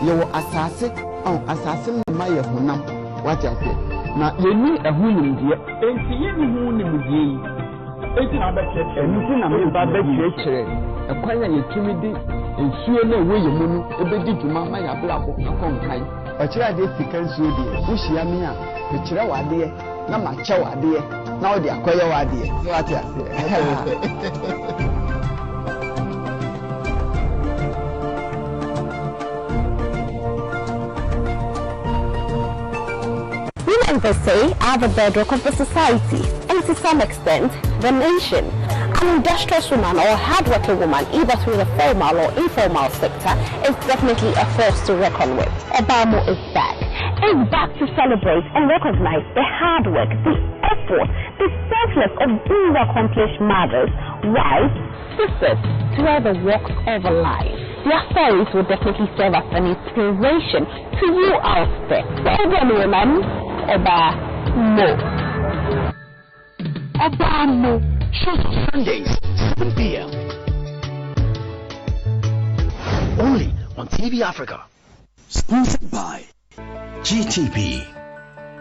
Your assassin, assassin, my honam, what I say. Now, you need a woman, dear, and see any woman, dear. Anything about the church, a quiet timidity, and sure no way you move, a bit to mamma, a black, a conkai. A child is the council, Ushiamia, the Chirawa dear, Nama Chawa dear, now the Aquaya dear. What I say. Women per se are the bedrock of the society, and to some extent, the nation. An industrious woman or hardworking woman, either through the formal or informal sector, is definitely a force to reckon with. Obama is back. It's back to celebrate and recognize the hard work, the effort, the selfless of these accomplished mothers, wives, sisters, throughout the walks of life. Their stories will definitely serve as an inspiration to you out there. Well done, women. Obama. Shows on Sundays, 7 p.m. Only on TV Africa. Sponsored by GTP.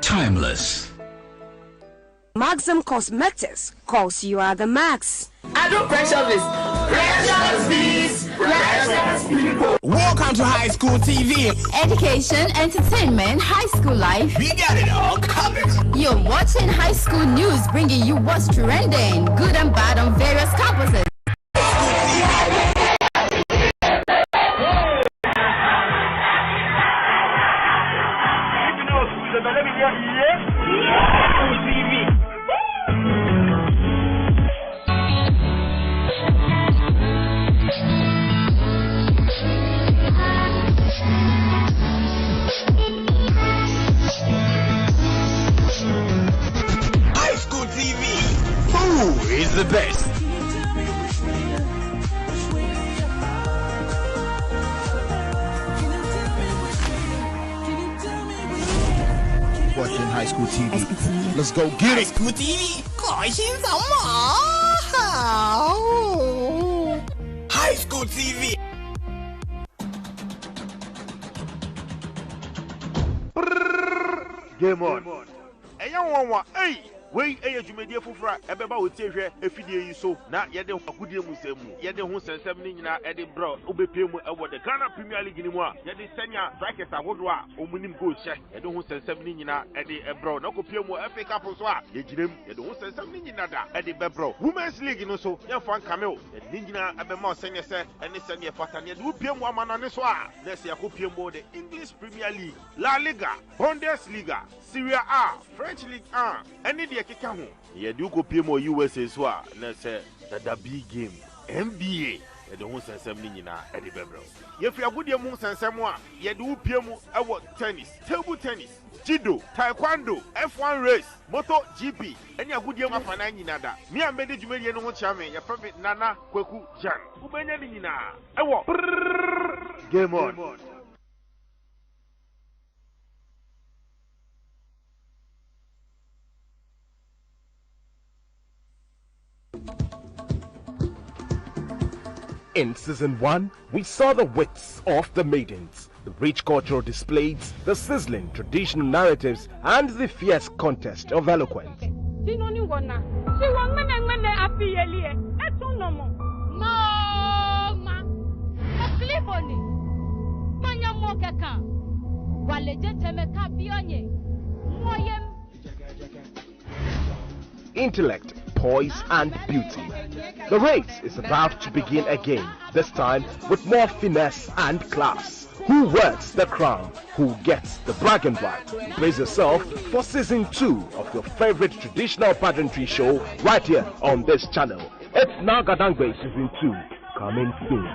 Timeless. Maxim Cosmetics calls you are the max. I do pressure this. Precious bees, precious people. Welcome to High School TV. Education, entertainment, high school life. We got it all covered. You're watching High School News, bringing you what's trending, good and bad on various campuses. Is the best. Watching High School TV. Let's go get it. High School TV. High School TV. Game on. Hey, young one, hey. Wey ejumedie fufura ebeba otehwe efidie yi so na yede akudie musemu yede ho sensem ni nyina ede bro obepiem ewo the Ghana Premier League ni mu a yede senya strikers awodo a omunim goal hye yede ho sensem ni nyina ede ebro na kopiem FA Cup so a yegirem yede ho sensem ni nyina da ede bebro Women's League no so yemfa nkameo yede nyina ebema osenya se ene se ne fatane yede upiem amana ne so a na se yakopiem the English Premier League, La Liga, Bundesliga, Serie A, French League 1 ene de keka ho ye do go piem USA so a na say the big game NBA ye de ho sensem ni nyina e de bebro ye fi agudie mu sensem a ye de wo piem e tennis, table tennis, judo, taekwondo, F1 race, moto GP eni agudie mu afana nyina da me ambede dwumedie no ho chiame ye favorite Nana Kwaku Jan ubenya ni nyina e wo game on. In season 1, we saw the wits of the maidens, the rich cultural displays, the sizzling traditional narratives, and the fierce contest of eloquence. Intellect, poise, and beauty. The race is about to begin again, this time with more finesse and class. Who works the crown? Who gets the bragging right? Brace yourself for season 2 of your favorite traditional pageantry show right here on this channel. It's Nagadangbe season 2, coming soon.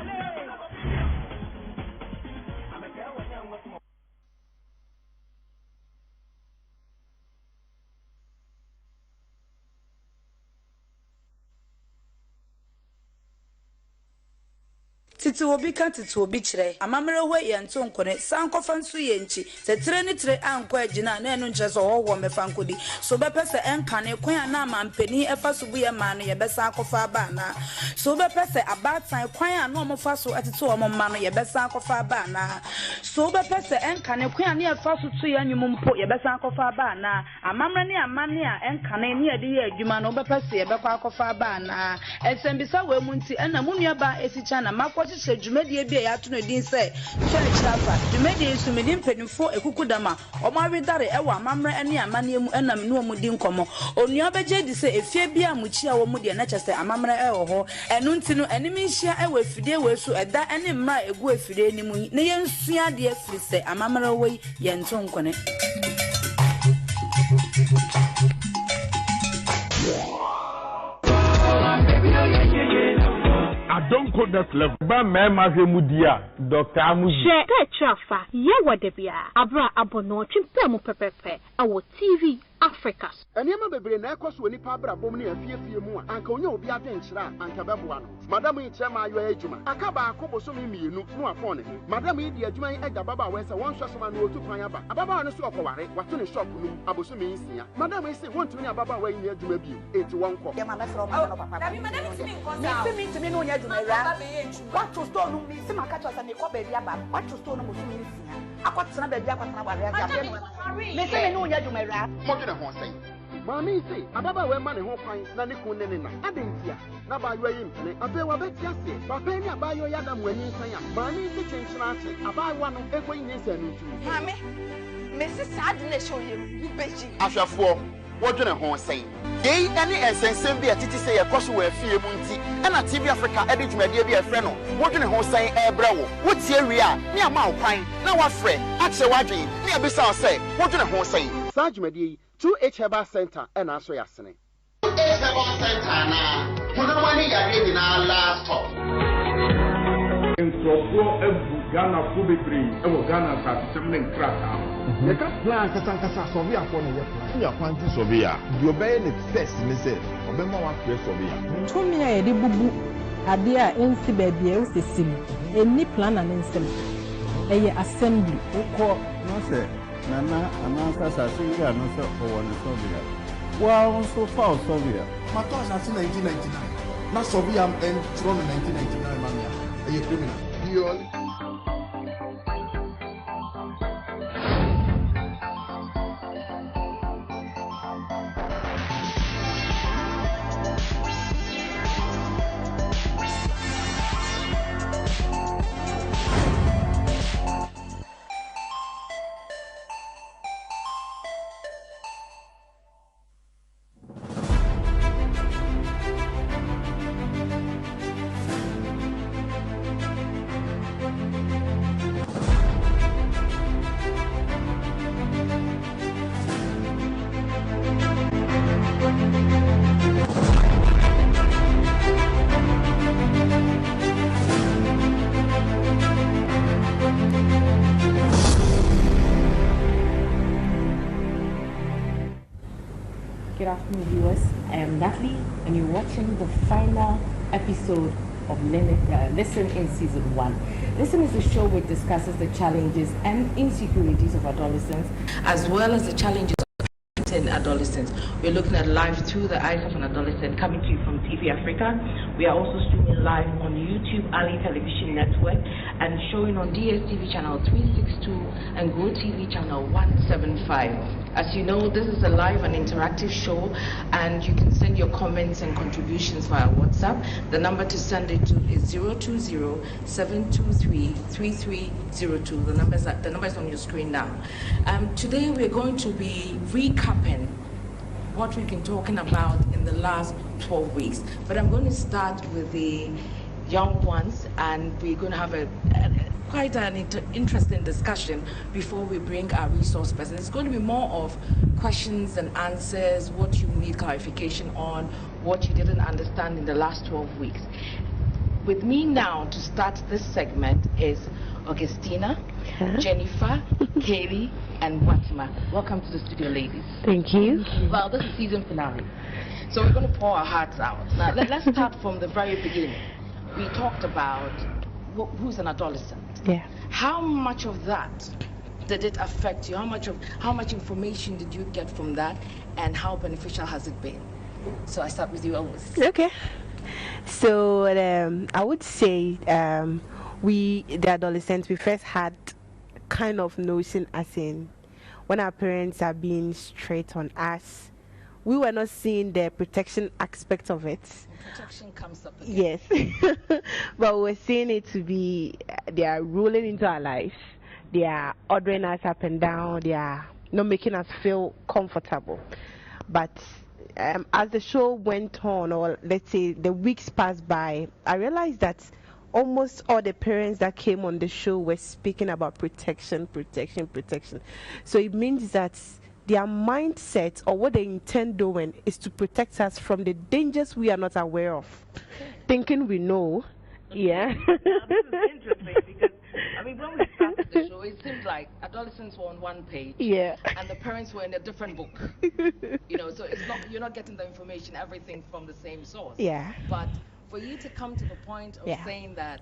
titi obi kan titi obi kire amamre ho ye nto nkone sankofa nso ye nchi se tire ni tire anko agina na enu nche so wo mefa nkodi so be pese enkane kwan na amampeni efa so bu ye ma no ye besa akofa ba na so be pese abatan kwan na omofa so atete omo ma no ye besa akofa ba na so be pese enkane kwan na efa so to ye anwum mpo ye besa akofa ba na amamre ne amane a enkane ne ye de ye adwuma no be pese ye bekwa akofa ba na esembisa we mu nti na munua ba esicha na makwoche dwumadi bia ya to no din se church afa dwumadi su medin penifo ekukudama omawedare ewa amamre ene amane mu enam no mu din komo onua beje di se efie bia mu chia wo mu de na chese amamre ewo ho enu nti no enimi nhia ewa fide we su eda ene mra egu afide ni mu ne yensua de afiri se amamre we ye nto nkone I don't go that level. But my Mudia, Dr. Amuji. Chafa, ye wadebia, Abra Abono, Chimpemo Pepepe, our TV Africa. And Yama Baby, na ekos weni pabra bomni afie mu anka onye obi adenchira anka beboa no. Madam yi chema ayo ejuma. Akaba akobo so mienu no afone. Madam yi di adwuma yi ega baba we se won hwesoma na otu kwan aba. Ababa no so okoware, wato ne shop no aboso mi nsia. Madam yi se won tumi ababa we ni adwuma bi enti won ko. Yama na fro ma no papa. Dabi madam timi nkosa. Timi no nya adwuma ra. What to store no mi se makacho sa me ko ba bia ba. What to store no mo so mi nsia. Akwatena ba bia akwatena ba bia ya fe. Me se me no nya adwuma ra. Na ho say mami say ababa we ma ne ho kwan na ne kun ne na adentia na ba yo yim ne abe wa beti ase papa ni aba yo ya da mu ani nsan ya mami say chenchira ache aba wa no ekwo yin nsan no tu mami me se sad na show yim bu beji ahwafo wo dwene ho say dey ani esensem bi atiti say yakoso we afie mu nti na TV Africa edi dwumade bi afre no wo dwene ho say ebra wo tie wi a ni ama kwan na wa frɛ ache wadwen ni abisa say wo dwene ho say sa dwumade 2H Herbal Center and also Yasene. 2H Herbal Center na Munawani Yari na last stop. In Sofro Ebu Ghana Fubibri, Ebu Ghana Satism Krata. The plan Kasankasa Sovia for the plan. You are planting Sovia. You obey the test, Mrs. Obama was here Sovia. Tomia de Bubu, Adia, NC baby, Sim, a new plan and instant. A assembly, no sir. Nana, anasa Sasilia, no sir, for one Soviet. Well, so far, Soviet. My thoughts are 1999. Not Soviet and from 1999, Mania. Are you criminal? Good afternoon, viewers. I am Natalie, and you're watching the final episode of Listen in Season 1. Listen is a show which discusses the challenges and insecurities of adolescents, as well as the challenges of adolescents. We're looking at life through the eyes of an adolescent, coming to you from TV Africa. We are also streaming live on YouTube, Ali Television Network, and showing on DSTV channel 362 and Go TV channel 175. As you know, this is a live and interactive show, and you can send your comments and contributions via WhatsApp. The number to send it to is 020-723-3302. The number is on your screen now. Today we're going to be recapping what we've been talking about in the last 12 weeks. But I'm going to start with the young ones, and we're going to have quite an interesting discussion before we bring our resource person. It's going to be more of questions and answers, what you need clarification on, what you didn't understand in the last 12 weeks. With me now to start this segment is Augustina, Jennifer, Kaylee, and Watima. Welcome to the studio, ladies. Thank you. Well, this is season finale, so we're going to pour our hearts out. Now, let's start from the very beginning. We talked about who's an adolescent. Yeah. How much of that did it affect you? How much information did you get from that, and how beneficial has it been? So I start with you, always. Okay. So I would say we, the adolescents, we first had kind of notion as in when our parents are being straight on us, we were not seeing the protection aspect of it. Protection comes up again. Yes. But we're seeing it to be, they are rolling into our life. They are ordering us up and down. They are not making us feel comfortable. But as the show went on, or let's say the weeks passed by, I realized that almost all the parents that came on the show were speaking about protection. So it means that their mindset or what they intend doing is to protect us from the dangers we are not aware of, thinking we know. Yeah. This is interesting because, I mean, when we started the show, it seemed like adolescents were on one page, and the parents were in a different book. You know, so it's not, you're not getting the information, everything from the same source. Yeah. But for you to come to the point of saying that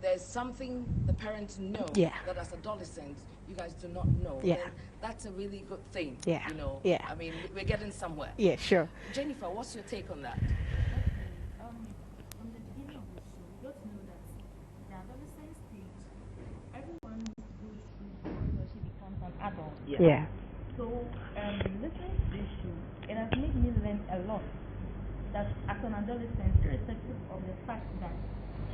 there's something the parents know that as adolescents you guys do not know, then that's a really good thing. Yeah. You know. Yeah. I mean, we're getting somewhere. Yeah, sure. Jennifer, what's your take on that? From the beginning of the show, you got to know that the adolescent stage, everyone goes through before he or she becomes an adult. Yeah. So, listening to this show, it has made me learn a lot. That as an adolescent, irrespective of the fact that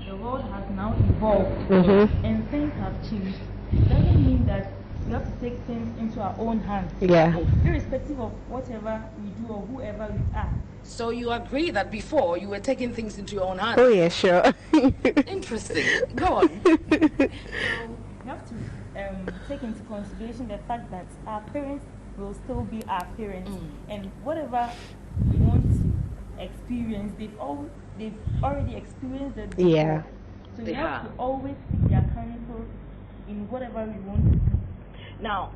the world has now evolved and things have changed, doesn't mean that we have to take things into our own hands. Yeah. Irrespective of whatever we do or whoever we are. So you agree that before you were taking things into your own hands? Oh yeah, sure. Interesting. Go on. So we have to take into consideration the fact that our parents will still be our parents, and whatever we want to experience, they've already experienced it before. Yeah. So we have to always seek their counsel in whatever we want to do. Now,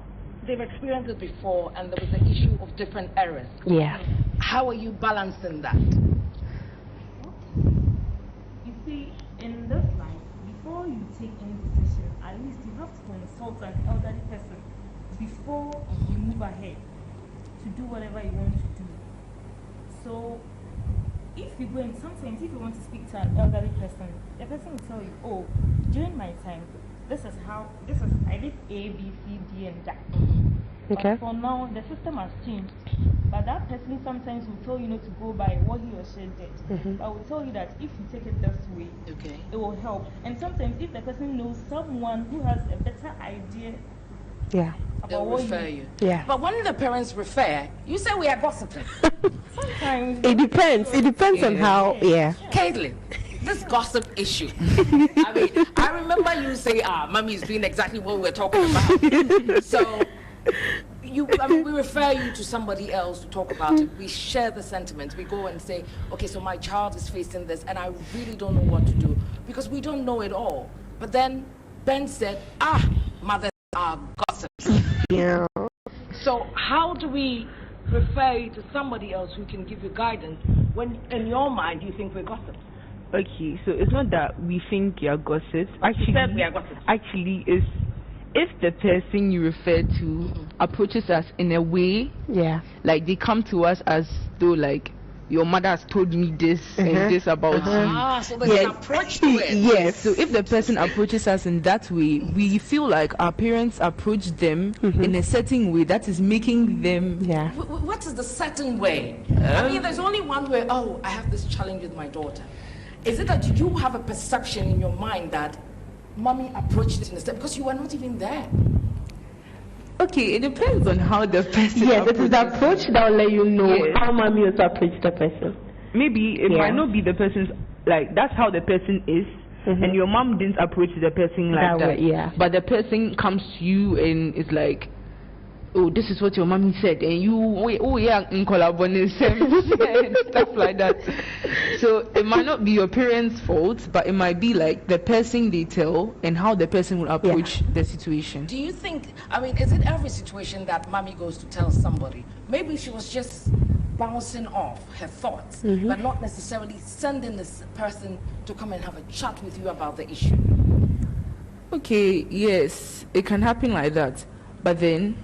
they've experienced it before, and there was the issue of different errors. Yeah. How are you balancing that? You see, in this life, before you take any decision, at least you have to consult an elderly person before you move ahead to do whatever you want to do. So, if you go in, sometimes if you want to speak to an elderly person, the person will tell you, oh, during my time, I did A, B, C, D, and that. Okay. But for now, the system has changed. But that person sometimes will tell you not to go by what he or she did. But will tell you that if you take it this way, it will help. And sometimes if the person knows someone who has a better idea, they'll refer you. Yeah. But when the parents refer, you say we are gossiping. Sometimes it depends. It depends on how. Yeah. Caitlin, this gossip issue. I mean, I remember you say, Mommy is doing exactly what we're talking about. So, we refer you to somebody else to talk about it. We share the sentiment. We go and say, okay, so my child is facing this, and I really don't know what to do, because we don't know it all. But then Ben said, mothers are gossips. Yeah. So how do we refer you to somebody else who can give you guidance when in your mind you think we're gossips? Okay, so it's not that we think you're gossips. Actually, it's if the person you refer to approaches us in a way, like they come to us as though like your mother has told me this and this about you. So there's an approach to it. Yes. So if the person approaches us in that way, we feel like our parents approach them in a certain way that is making them. What is the certain way? I mean, there's only one way. Oh, I have this challenge with my daughter. Is it that you have a perception in your mind that Mommy approached it in a step because you were not even there? Okay, it depends on how the person. Yes, it is the approach that will let you know how Mommy also approached the person. Maybe it might not be the person's, like that's how the person is, and your mom didn't approach the person like that. Way, but the person comes to you and is like, oh, this is what your mommy said, and you, in collaboration and stuff like that. So it might not be your parents' fault, but it might be like the person they tell and how the person will approach the situation. Do you think, I mean, is it every situation that Mommy goes to tell somebody? Maybe she was just bouncing off her thoughts, but not necessarily sending this person to come and have a chat with you about the issue. Okay, yes, it can happen like that. But then,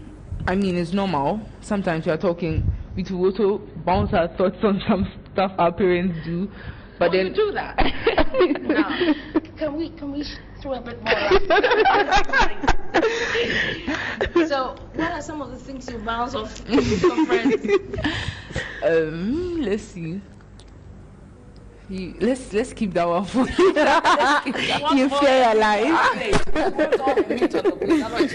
I mean, it's normal. Sometimes we are talking, we will also bounce our thoughts on some stuff our parents do. But then you do that. Now, can we throw a bit more light? So, what are some of the things you bounce off from friends? Let's see. Let's keep that one for you. You fear your life. You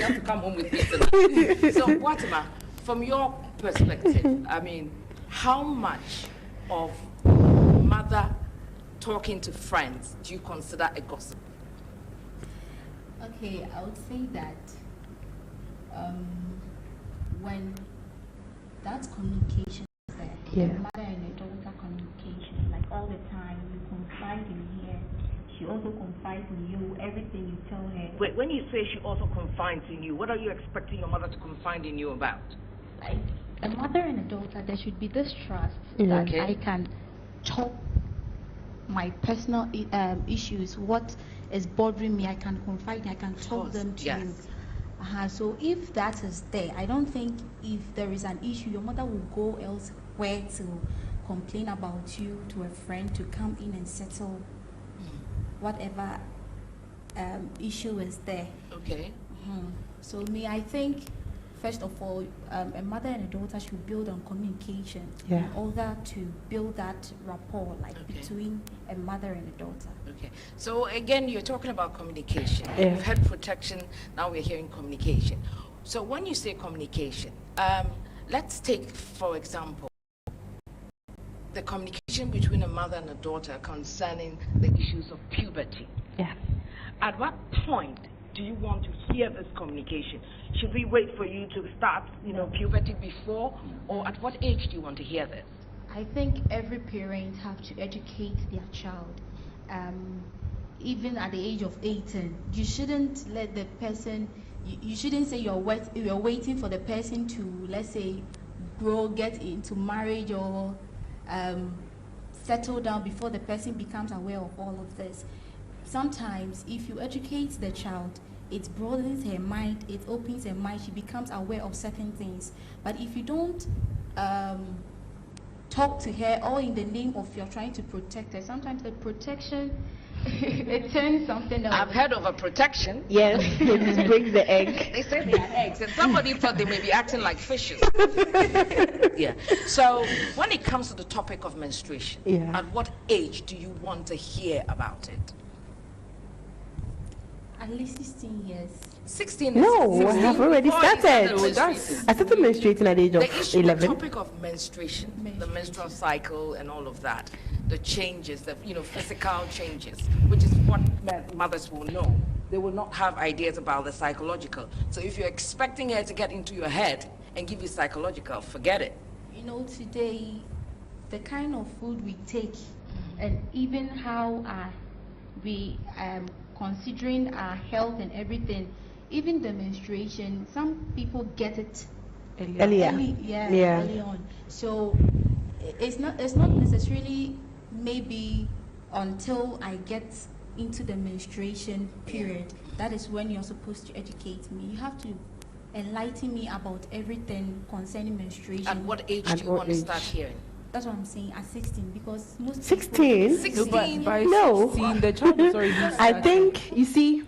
have to come home with me tonight. So, Watima, from your perspective, I mean, how much of mother talking to friends do you consider a gossip? Okay, I would say that when that communication is there, the mother and the daughter communication, like all the time, you confide in her, she also confides in you, everything you tell her. Wait, when you say she also confides in you, what are you expecting your mother to confide in you about? Like a mother and a daughter, there should be this trust that I can talk my personal issues, what is bothering me, I can confide, I can talk them to you. So if that is there, I don't think if there is an issue, your mother will go elsewhere to complain about you to a friend to come in and settle whatever issue is there. Okay. So I think first of all, a mother and a daughter should build on communication in order to build that rapport, like between a mother and a daughter. Okay. So again, you're talking about communication. We've had protection. Now we're hearing communication. So when you say communication, let's take, for example, the communication between a mother and a daughter concerning the issues of puberty. At what point do you want to hear this communication? Should we wait for you to start, puberty before, or at what age do you want to hear this? I think every parent have to educate their child. Even at the age of 18, you shouldn't let the person. You shouldn't say you're waiting for the person to, let's say, grow, get into marriage, or settle down before the person becomes aware of all of this. Sometimes, if you educate the child, it broadens her mind, it opens her mind, she becomes aware of certain things. But if you don't talk to her, all in the name of you're trying to protect her, sometimes the protection it turns something else. I've heard of a protection. Yes, it breaks the egg. They say they are eggs, and somebody thought they may be acting like fishes. So when it comes to the topic of menstruation, at what age do you want to hear about it? At least 16 years. 16? No, 16 I have already started. I started menstruating at the age of 11. The topic of menstruation, the menstrual cycle and all of that, the changes, the physical changes, which is what mothers will know. They will not have ideas about the psychological. So if you're expecting her to get into your head and give you psychological, forget it. Today, the kind of food we take and even how we considering our health and everything, even the menstruation, some people get it early on. So it's not necessarily maybe until I get into the menstruation period. That is when you're supposed to educate me. You have to enlighten me about everything concerning menstruation. At what age do you want to start hearing? That's what I'm saying, at 16, because most 16? 16? No. 16, the child is already I think, you see,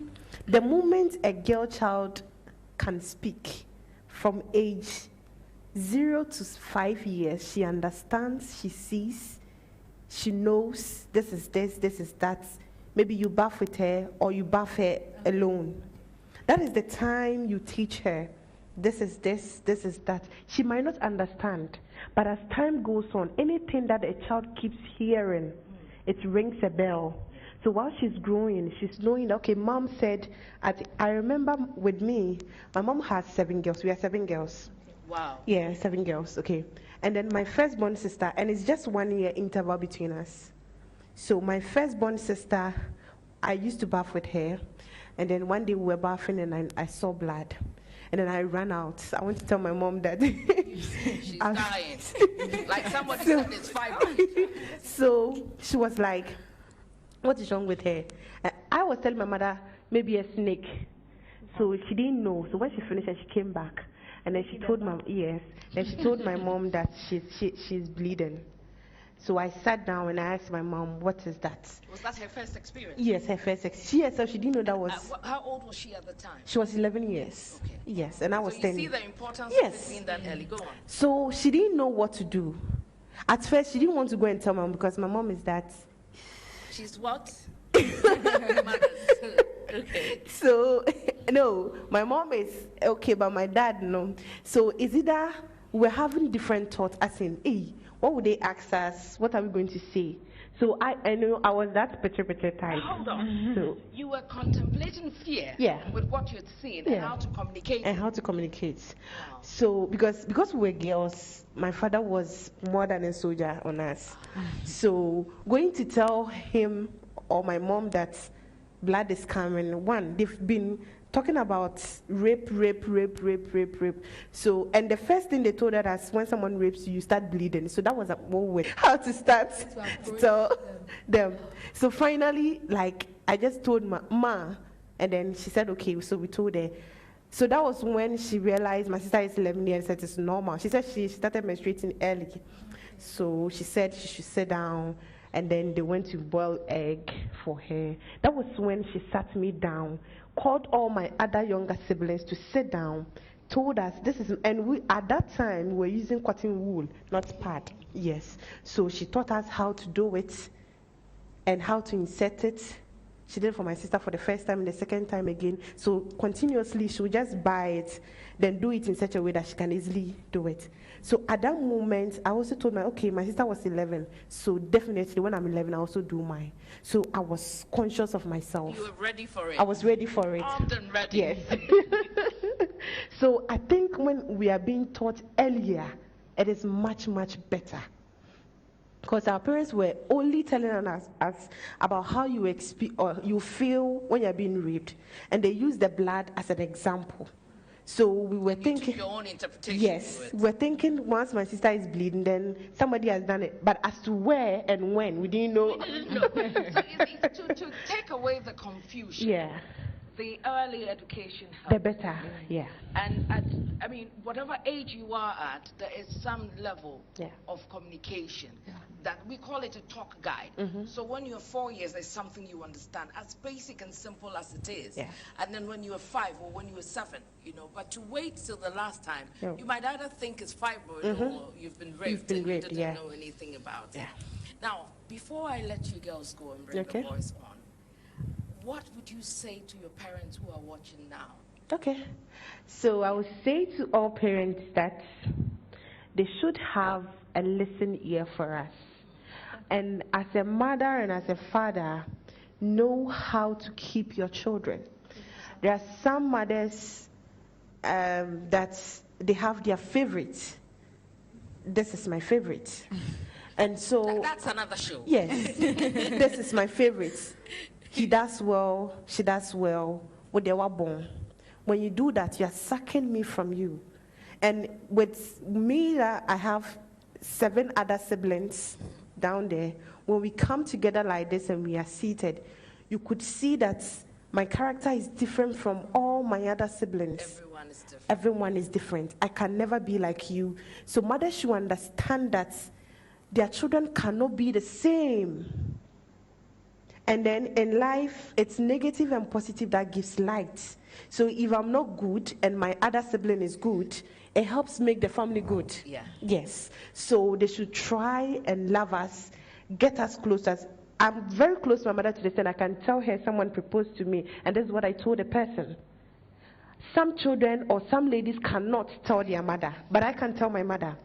the moment a girl child can speak from age 0 to 5 years, she understands, she sees, she knows this is this, this is that. Maybe you bath with her or you bath her alone. That is the time you teach her. This is this, this is that. She might not understand. But as time goes on, anything that a child keeps hearing, it rings a bell. So while she's growing, she's knowing, okay, mom said, I remember with me, my mom has 7 girls. We are 7 girls. Wow. Yeah, 7 girls, okay. And then my firstborn sister, and it's just 1 year interval between us. So my firstborn sister, I used to bath with her. And then one day we were bathing and I saw blood. And then I ran out. I went to tell my mom that she's dying. Like somebody said it's fibroid. So she was like, what is wrong with her? I was telling my mother, maybe a snake. So she didn't know. So when she finished and she came back, and then she told my then she told my mom that she's bleeding. So I sat down and I asked my mom, what is that? Was that her first experience? Yes, her first experience. She herself, she didn't know that was... how old was she at the time? She was 11 years. Okay. Yes, and I was 10. So you see the importance of it being that early. Go on. So she didn't know what to do. At first, she didn't want to go and tell mom because my mom is that... She's what? Okay. So, no, my mom is okay, but my dad, no. So it's either we're having different thoughts, as in, hey, what would they ask us? What are we going to say? So I know I was that picture type. Hold on. So you were contemplating fear with what you had seen and how to communicate. And how to communicate. Wow. So because we were girls, my father was more than a soldier on us. So going to tell him or my mom that blood is coming, one, they've been talking about rape. So, and the first thing they told us, when someone rapes you, you start bleeding. So that was a way how to start them. So finally, like, I just told ma, and then she said, okay, so we told her. So that was when she realized my sister is 11 years, said it's normal. She said she started menstruating early. So she said she should sit down, and then they went to boil egg for her. That was when she sat me down, called all my other younger siblings to sit down, told us this is, and we at that time we were using cotton wool, not pad. Yes. So she taught us how to do it and how to insert it. She did it for my sister for the first time and the second time again. So continuously she would just buy it, then do it in such a way that she can easily do it. So at that moment, I also told my, okay, my sister was 11, so definitely when I'm 11, I also do mine. So I was conscious of myself. You were ready for it. I was ready for it. Armed and ready. Yes. So I think when we are being taught earlier, it is much, much better. Because our parents were only telling us about how you or you feel when you're being raped, and they use the blood as an example. So we were thinking, your own interpretation. Yes, we're thinking once my sister is bleeding, then somebody has done it. But as to where and when, we didn't know. We didn't know. So it's to take away the confusion. Yeah. The early education helps. The better, yeah. And I mean, whatever age you are at, there is some level of communication that we call it a talk guide. So when you're 4 years, there's something you understand, as basic and simple as it is. Yeah. And then when you're 5 or when you're 7, you know, but to wait till the last time, you might either think it's fibroid or you've been raped and you didn't know anything about it. Now, before I let you girls go and bring the boys on, what would you say to your parents who are watching now? Okay. So I would say to all parents that they should have a listening ear for us. And as a mother and as a father, know how to keep your children. There are some mothers that they have their favorite. This is my favorite. And so... That's another show. Yes. This is my favorite. He does well, she does well, when they were born. When you do that, you are sucking me from you. And with me, I have 7 other siblings down there. When we come together like this and we are seated, you could see that my character is different from all my other siblings. Everyone is different. Everyone is different. I can never be like you. So mothers should understand that their children cannot be the same. And then in life, it's negative and positive that gives light. So if I'm not good and my other sibling is good, it helps make the family good. Yeah. Yes. So they should try and love us, get us closer. I'm very close to my mother to the extent I can tell her someone proposed to me, and this is what I told the person. Some children or some ladies cannot tell their mother, but I can tell my mother.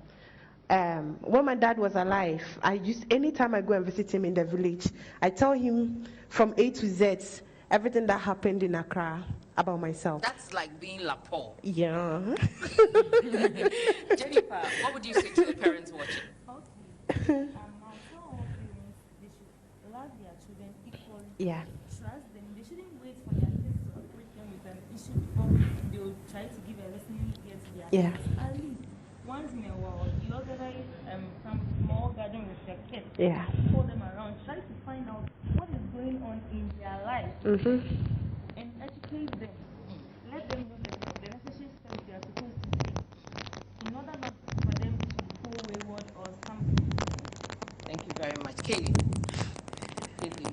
When my dad was alive, anytime I go and visit him in the village, I tell him from A to Z everything that happened in Accra about myself. That's like being La Paul. Yeah. Jennifer, what would you say to the parents watching? Okay. They should love their children equally. Yeah. Trust them. They shouldn't wait for their kids to approach them with an issue before they'll try to give a listening ear to their Yeah. kids. At least once in a while, you organize some small gathering with your kids. Yeah. Pull them around, try to find out what is going on in their life, and educate them. Let them know the necessary steps they are supposed to take in order not for them to go wayward or something. Thank you very much. Katie,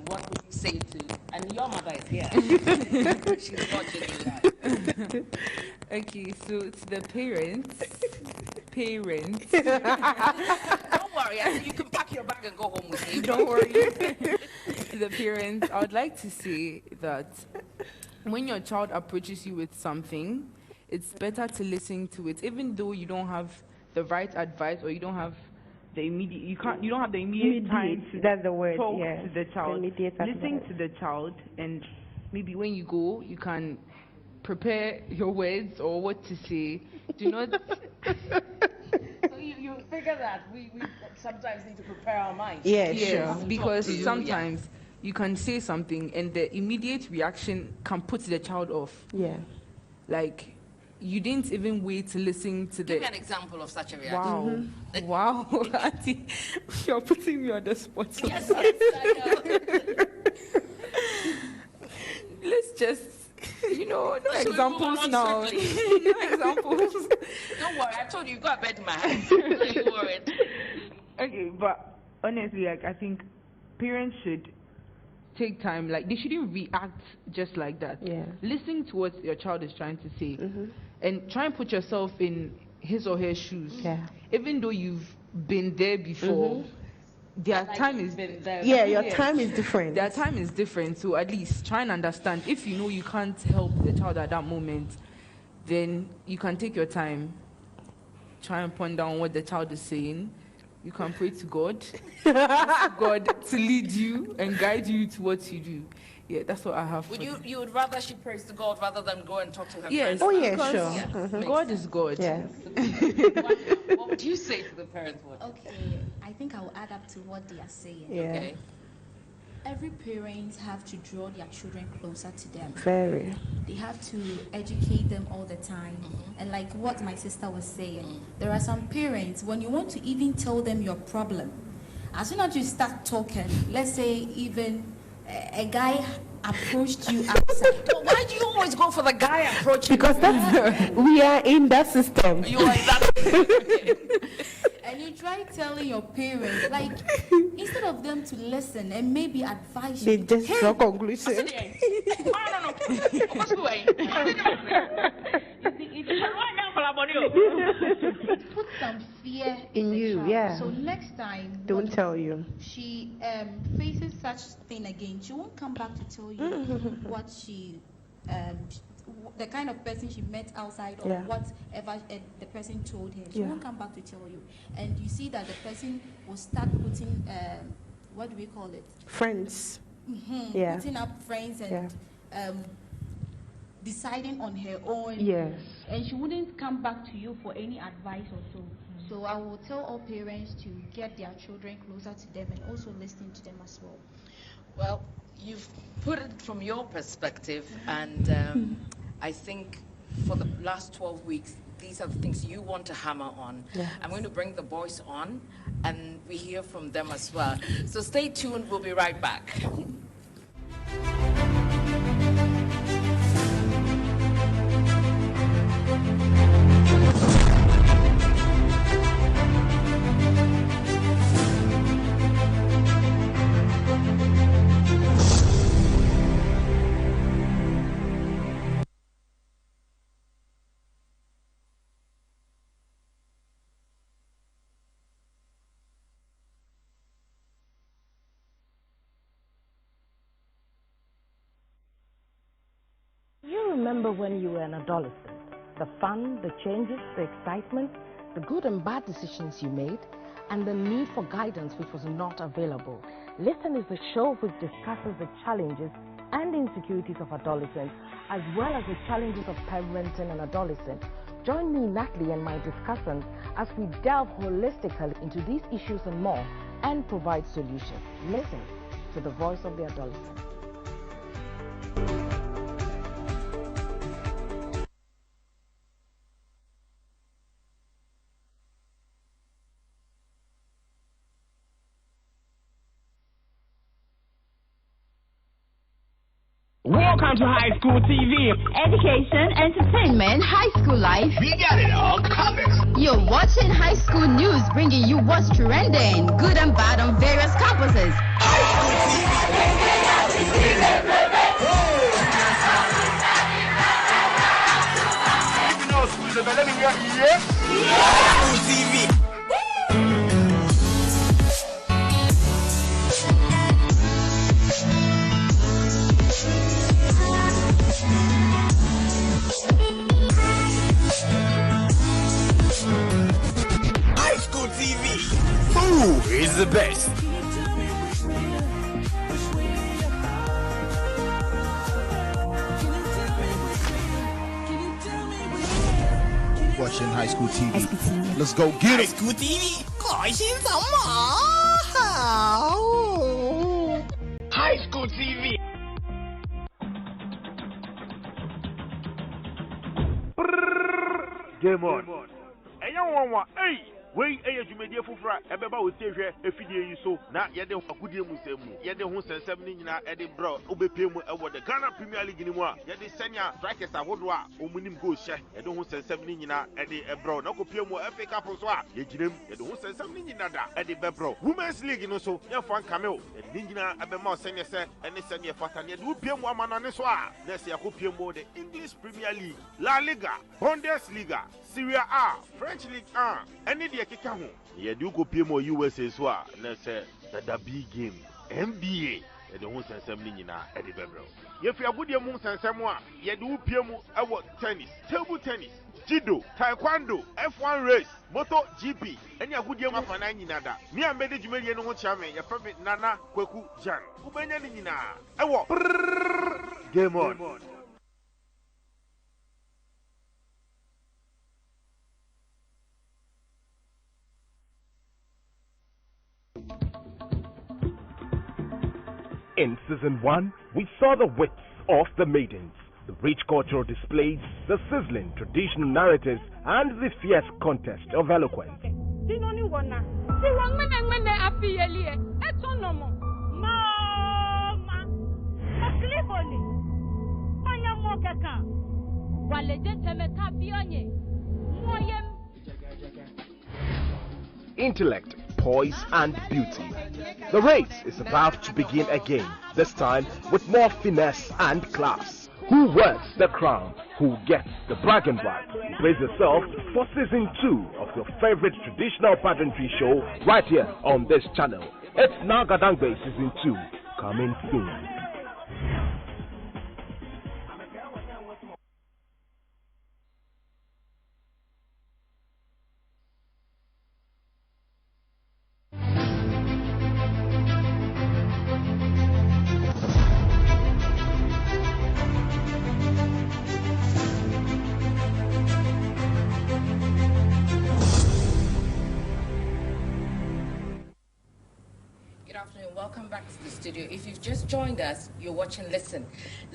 what would you say to, and your mother is here. She's watching you live. Okay, so it's the parents. Don't worry, I think you can pack your bag and go home with you. Don't worry. The parents, I would like to say that when your child approaches you with something, it's better to listen to it, even though you don't have the right advice or you don't have the immediate, you don't have the immediate time to that's the word, talk yeah. to the child. Listen advice. to the child, and maybe when you go, you can prepare your words or what to say. Do not. So you figure that we sometimes need to prepare our minds. Yeah, Yes, sure. because sometimes you can say something and the immediate reaction can put the child off. Yeah. Like, you didn't even wait to listen to Give me an example of such a Wow. reaction. Wow. Auntie, you're putting me on the spot. Yes, I Let's just, no Should we examples move on now. swiftly? No examples. Don't worry, I told you, you've got a bed in my house. Don't you worry. Okay, but honestly, like, I think parents should take time. Like, they shouldn't react just like that. Yeah. Listen to what your child is trying to say, and try and put yourself in his or her shoes. Yeah. Even though you've been there before, their time is your time is different. Their time is different. So at least try and understand. If you know you can't help the child at that moment, then you can take your time. Try and ponder on what the child is saying. You can pray to God, ask God to lead you and guide you to what you do. Yeah, that's what I have. Would you would rather she prays to God rather than go and talk to her Yes. friends? Oh, yeah, because sure. God is God. Yeah. What would you say to the parents? Okay, I think I will add up to what they are saying. Yeah. Okay. Every parent have to draw their children closer to them. Very. They have to educate them all the time. And like what my sister was saying, there are some parents, when you want to even tell them your problem, as soon as you start talking, let's say even a guy approached you outside. Why do you always go for the guy approaching? Because that's we are in that system. You are in that. And you try telling your parents, like, instead of them to listen and maybe advise They you. just draw conclusion. It puts some fear In the you, child. yeah. So next time, Don't tell you. she faces such thing again, she won't come back to tell you what she the kind of person she met outside or Yeah. whatever the person told her. She Yeah. won't come back to tell you. And you see that the person will start putting what do we call it? Friends. Yeah. Putting up friends and deciding on her own. Yes. And she wouldn't come back to you for any advice or so. So I will tell all parents to get their children closer to them and also listen to them as well. Well, you've put it from your perspective, and I think for the last 12 weeks, these are the things you want to hammer on. Yeah. I'm going to bring the boys on, and we hear from them as well. So stay tuned, we'll be right back. You remember when you were an adolescent, the fun, the changes, the excitement, the good and bad decisions you made, and the need for guidance which was not available. Listen is the show which discusses the challenges and insecurities of adolescents, as well as the challenges of parenting an adolescent. Join me, Natalie, and my discussants as we delve holistically into these issues and more and provide solutions. Listen to the voice of the adolescent. Welcome Welcome to High School TV. Education, entertainment, high school life. We got it all covered. You're watching High School News, bringing you what's trending, good and bad on various campuses. High School TV. High School TV. Who is the best? Watching High School TV. Let's go get it. High School TV. 开心什么？好。High School TV. Game on. Hey, wei eye dwumadie fofora ebeba wo tiehwe efidie yi so na yede akudie mu nsemu yede ho sensem ni nyina ede bro obepie mu ewo the Ghana Premier League ni mu a yede senya strikers ahodo a omunim go hye yede ho sensem ni nyina ede ebro na kopie mu FA Cup so a yeginem yede ho sensem ni nyina da ede bebro Women's League no so yefan camel yede nyina ebema osenya se ene senya fata ne yede opie mu amana ne so a na se yakopie mu the English Premier League, La Liga, Bundesliga, Serie A, French League 1 ene de keka ho yede ukopie mu USA so a na se the big game NBA yede ho sensem ni nyina ede bebro yefi agudie mu sensem a yede upie mu ewo tennis, table tennis, judo, taekwondo, F1 race, moto GP eni agudie mu afana nyina da mi ambede dwumadie no ho chiame ye fa Nana Kwaku Jan ubenya ni nyina ewo game on. In Season 1, we saw the wits of the maidens, the rich cultural displays, the sizzling traditional narratives, and the fierce contest of eloquence. Intellect, poise, and beauty. The race is about to begin again, this time with more finesse and class. Who works the crown? Who gets the bragging right? Brace yourself for Season 2 of your favorite traditional pageantry show right here on this channel. It's Nagadangbe Season 2, coming soon. Welcome back to the studio. If you've just joined us, you're watching Listen.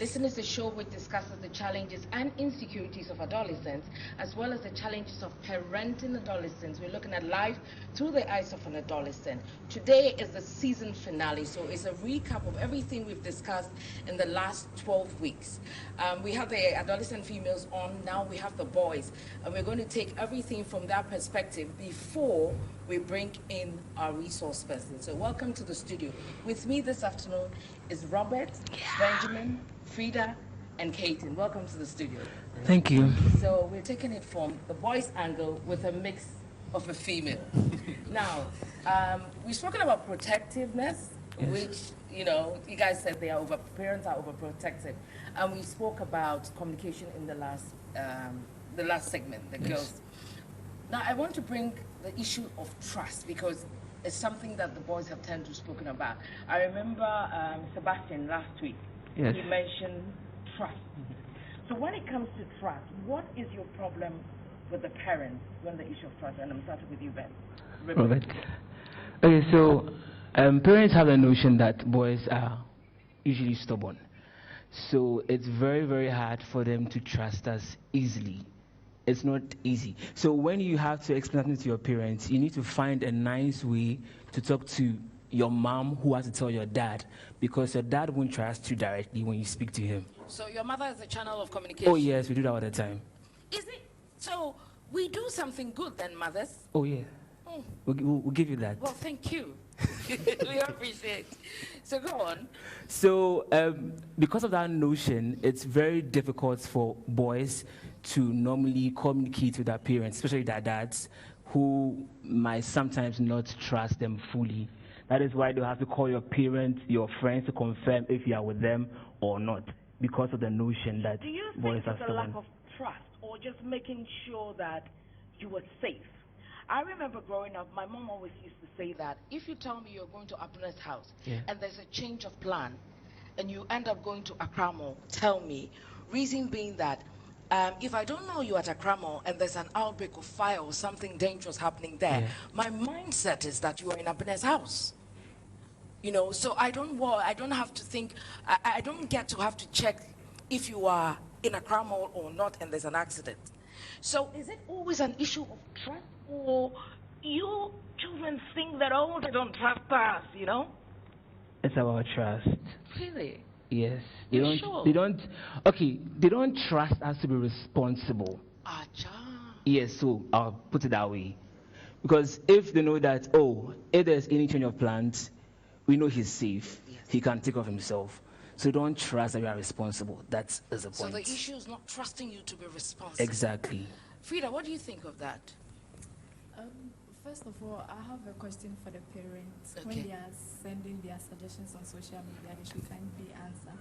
Listen is a show which discusses the challenges and insecurities of adolescents, as well as the challenges of parenting adolescents. We're looking at life through the eyes of an adolescent. Today is the season finale, so it's a recap of everything we've discussed in the last 12 weeks. We have the adolescent females on, now we have the boys, and we're going to take everything from that perspective before we bring in our resource person. So welcome to the studio. With me this afternoon is Robert, Benjamin, Frida, and Kaiten. Welcome to the studio. Thank you. So we're taking it from the boys' angle with a mix of a female. Now, we've spoken about protectiveness, yes, which, you know, you guys said parents are overprotective. And we spoke about communication in the last segment, the girls. Now, I want to bring the issue of trust, because it's something that the boys have tended to spoken about. I remember Sebastian last week, yes, he mentioned trust. So when it comes to trust, what is your problem with the parents when the issue of trust? And I'm starting with you, Ben. Robert. Okay, so parents have a notion that boys are usually stubborn. So it's very, very hard for them to trust us easily. It's not easy. So when you have to explain something to your parents, you need to find a nice way to talk to your mom who has to tell your dad, because your dad won't trust you directly when you speak to him. So your mother is a channel of communication? Oh yes, we do that all the time. Is it? So we do something good then, mothers? Oh yeah. We'll give you that. Well, thank you. We appreciate. So go on. So because of that notion, it's very difficult for boys to normally communicate with their parents, especially their dads, who might sometimes not trust them fully. That is why they'll have to call your parents, your friends, to confirm if you are with them or not, because of the notion that do you boys think are it's a stubborn. lack of trust or just making sure that you were safe? I remember growing up, my mom always used to say that If you tell me you're going to Abner's house Yeah. and there's a change of plan and you end up going to Akramo, tell me. Reason being that if I don't know you at Akramo and there's an outbreak of fire or something dangerous happening there, Yeah. my mindset is that you are in Abner's house. You know, so I don't have to think, I don't get to have to check if you are in Akramo or not and there's an accident. So is it always an issue of trust, or you children think that, oh, they don't trust us, you know? It's about trust. Really? Yes. You sure? They don't trust us to be responsible. Yes, so I'll put it that way. Because if they know that, if there's any change of plans, we know he's safe. Yes. He can take off himself. So don't trust that you are responsible. That's the point. So the issue is not trusting you to be responsible. Exactly. Frida, what do you think of that? First of all, I have a question for the parents. Okay. When they are sending their suggestions on social media, they should kindly answer.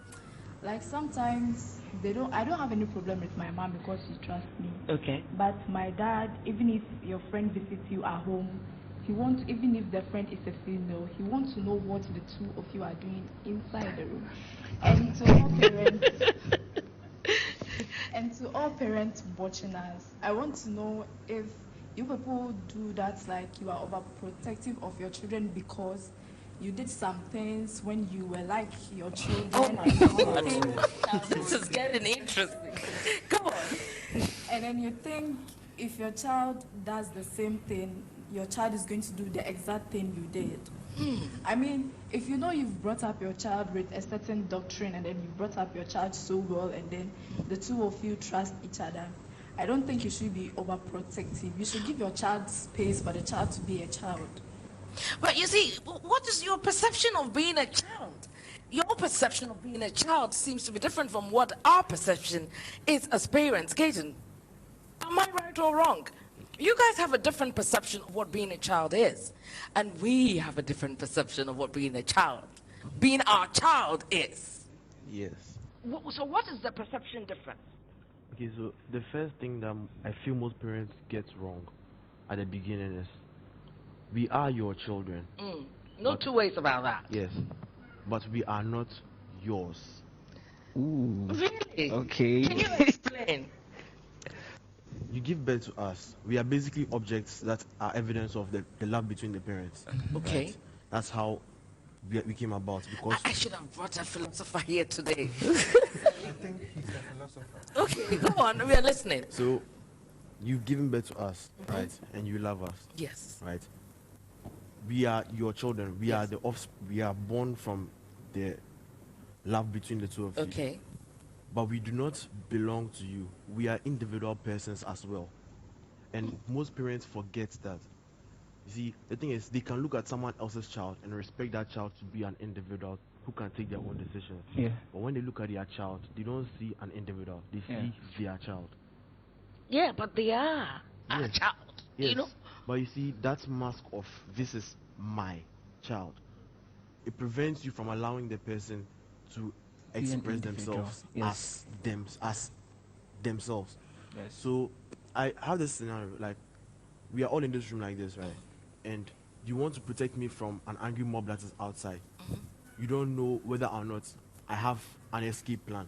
Like sometimes I don't have any problem with my mom because she trusts me. Okay. But my dad, even if your friend visits you at home, even if the friend is a female, he wants to know what the two of you are doing inside the room. And to all parents watching us, I want to know if you people do that, like you are overprotective of your children because you did some things when you were like your children. Oh my God. Now this is getting interesting. Come on. And then you think if your child does the same thing, your child is going to do the exact thing you did. I mean, if you know you've brought up your child with a certain doctrine and then you brought up your child so well and then the two of you trust each other, I don't think you should be overprotective. You should give your child space for the child to be a child. But you see, what is your perception of being a child? Your perception of being a child seems to be different from what our perception is as parents. Gaten, am I right or wrong? You guys have a different perception of what being a child is. And we have a different perception of what being our child is. Yes. So what is the perception difference? Okay, so the first thing that I feel most parents get wrong at the beginning is, we are your children. No two ways about that. Yes, but we are not yours. Ooh. Really? Okay. Can you explain? You give birth to us. We are basically objects that are evidence of the love between the parents. Okay. Right? That's how we came about. Because I should have brought a philosopher here today. I think he's a philosopher. Okay, go on. We are listening. So, you've given birth to us, right? And you love us. Yes. Right? We are your children. We are the offspring. We are born from the love between the two of you. Okay. But we do not belong to you. We are individual persons as well. And most parents forget that. You see, the thing is, they can look at someone else's child and respect that child to be an individual who can take their own decisions. Yeah. But when they look at their child, they don't see an individual. They see their child. Yeah, but they are a child. Yes. You know? But you see, that mask of this is my child, it prevents you from allowing the person to express themselves as themselves. Yes. So I have this scenario, like, we are all in this room like this, right? And you want to protect me from an angry mob that is outside. You don't know whether or not I have an escape plan,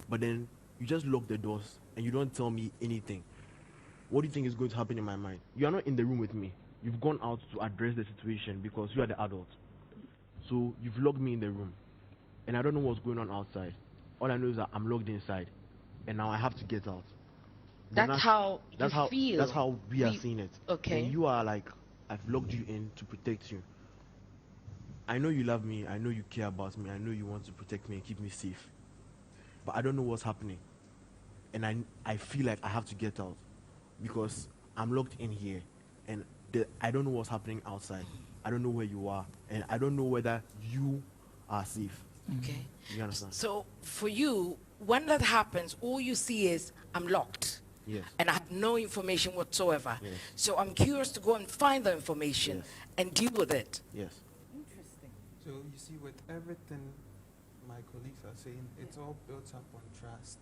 but then you just lock the doors and you don't tell me anything. What do you think is going to happen in my mind? You are not in the room with me. You've gone out to address the situation because you are the adult. So you've locked me in the room and I don't know what's going on outside. All I know is that I'm locked inside and now I have to get out. That's how you feel. That's how we are seeing it. Okay. And you are like, I've locked you in to protect you. I know you love me, I know you care about me, I know you want to protect me and keep me safe. But I don't know what's happening. And I feel like I have to get out because I'm locked in here and I don't know what's happening outside. I don't know where you are and I don't know whether you are safe. Okay. You understand? So for you, when that happens, all you see is I'm locked. Yes. And I have no information whatsoever. Yes. So I'm curious to go and find the information and deal with it. Yes. Interesting. So you see, with everything my colleagues are saying, it's all built up on trust.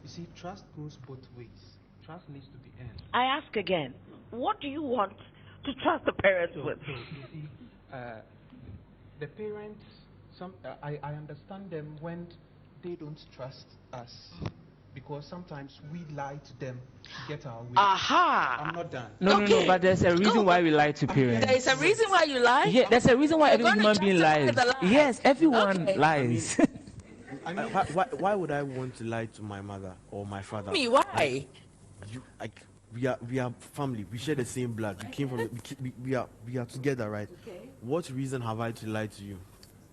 You see, trust goes both ways. Trust needs to be earned. I ask again, what do you want to trust the parents with? So you see, the parents, I understand them when they don't trust us. Because sometimes we lie to them to get our way. Aha! I'm not done. No, but there's a reason why we lie to parents. There is a reason why you lie? Yeah, there's a reason why every human being lies. Yes, everyone lies. I mean, why would I want to lie to my mother or my father? Me, why? We are family. We share the same blood. We came from. We are together, right? Okay. What reason have I to lie to you?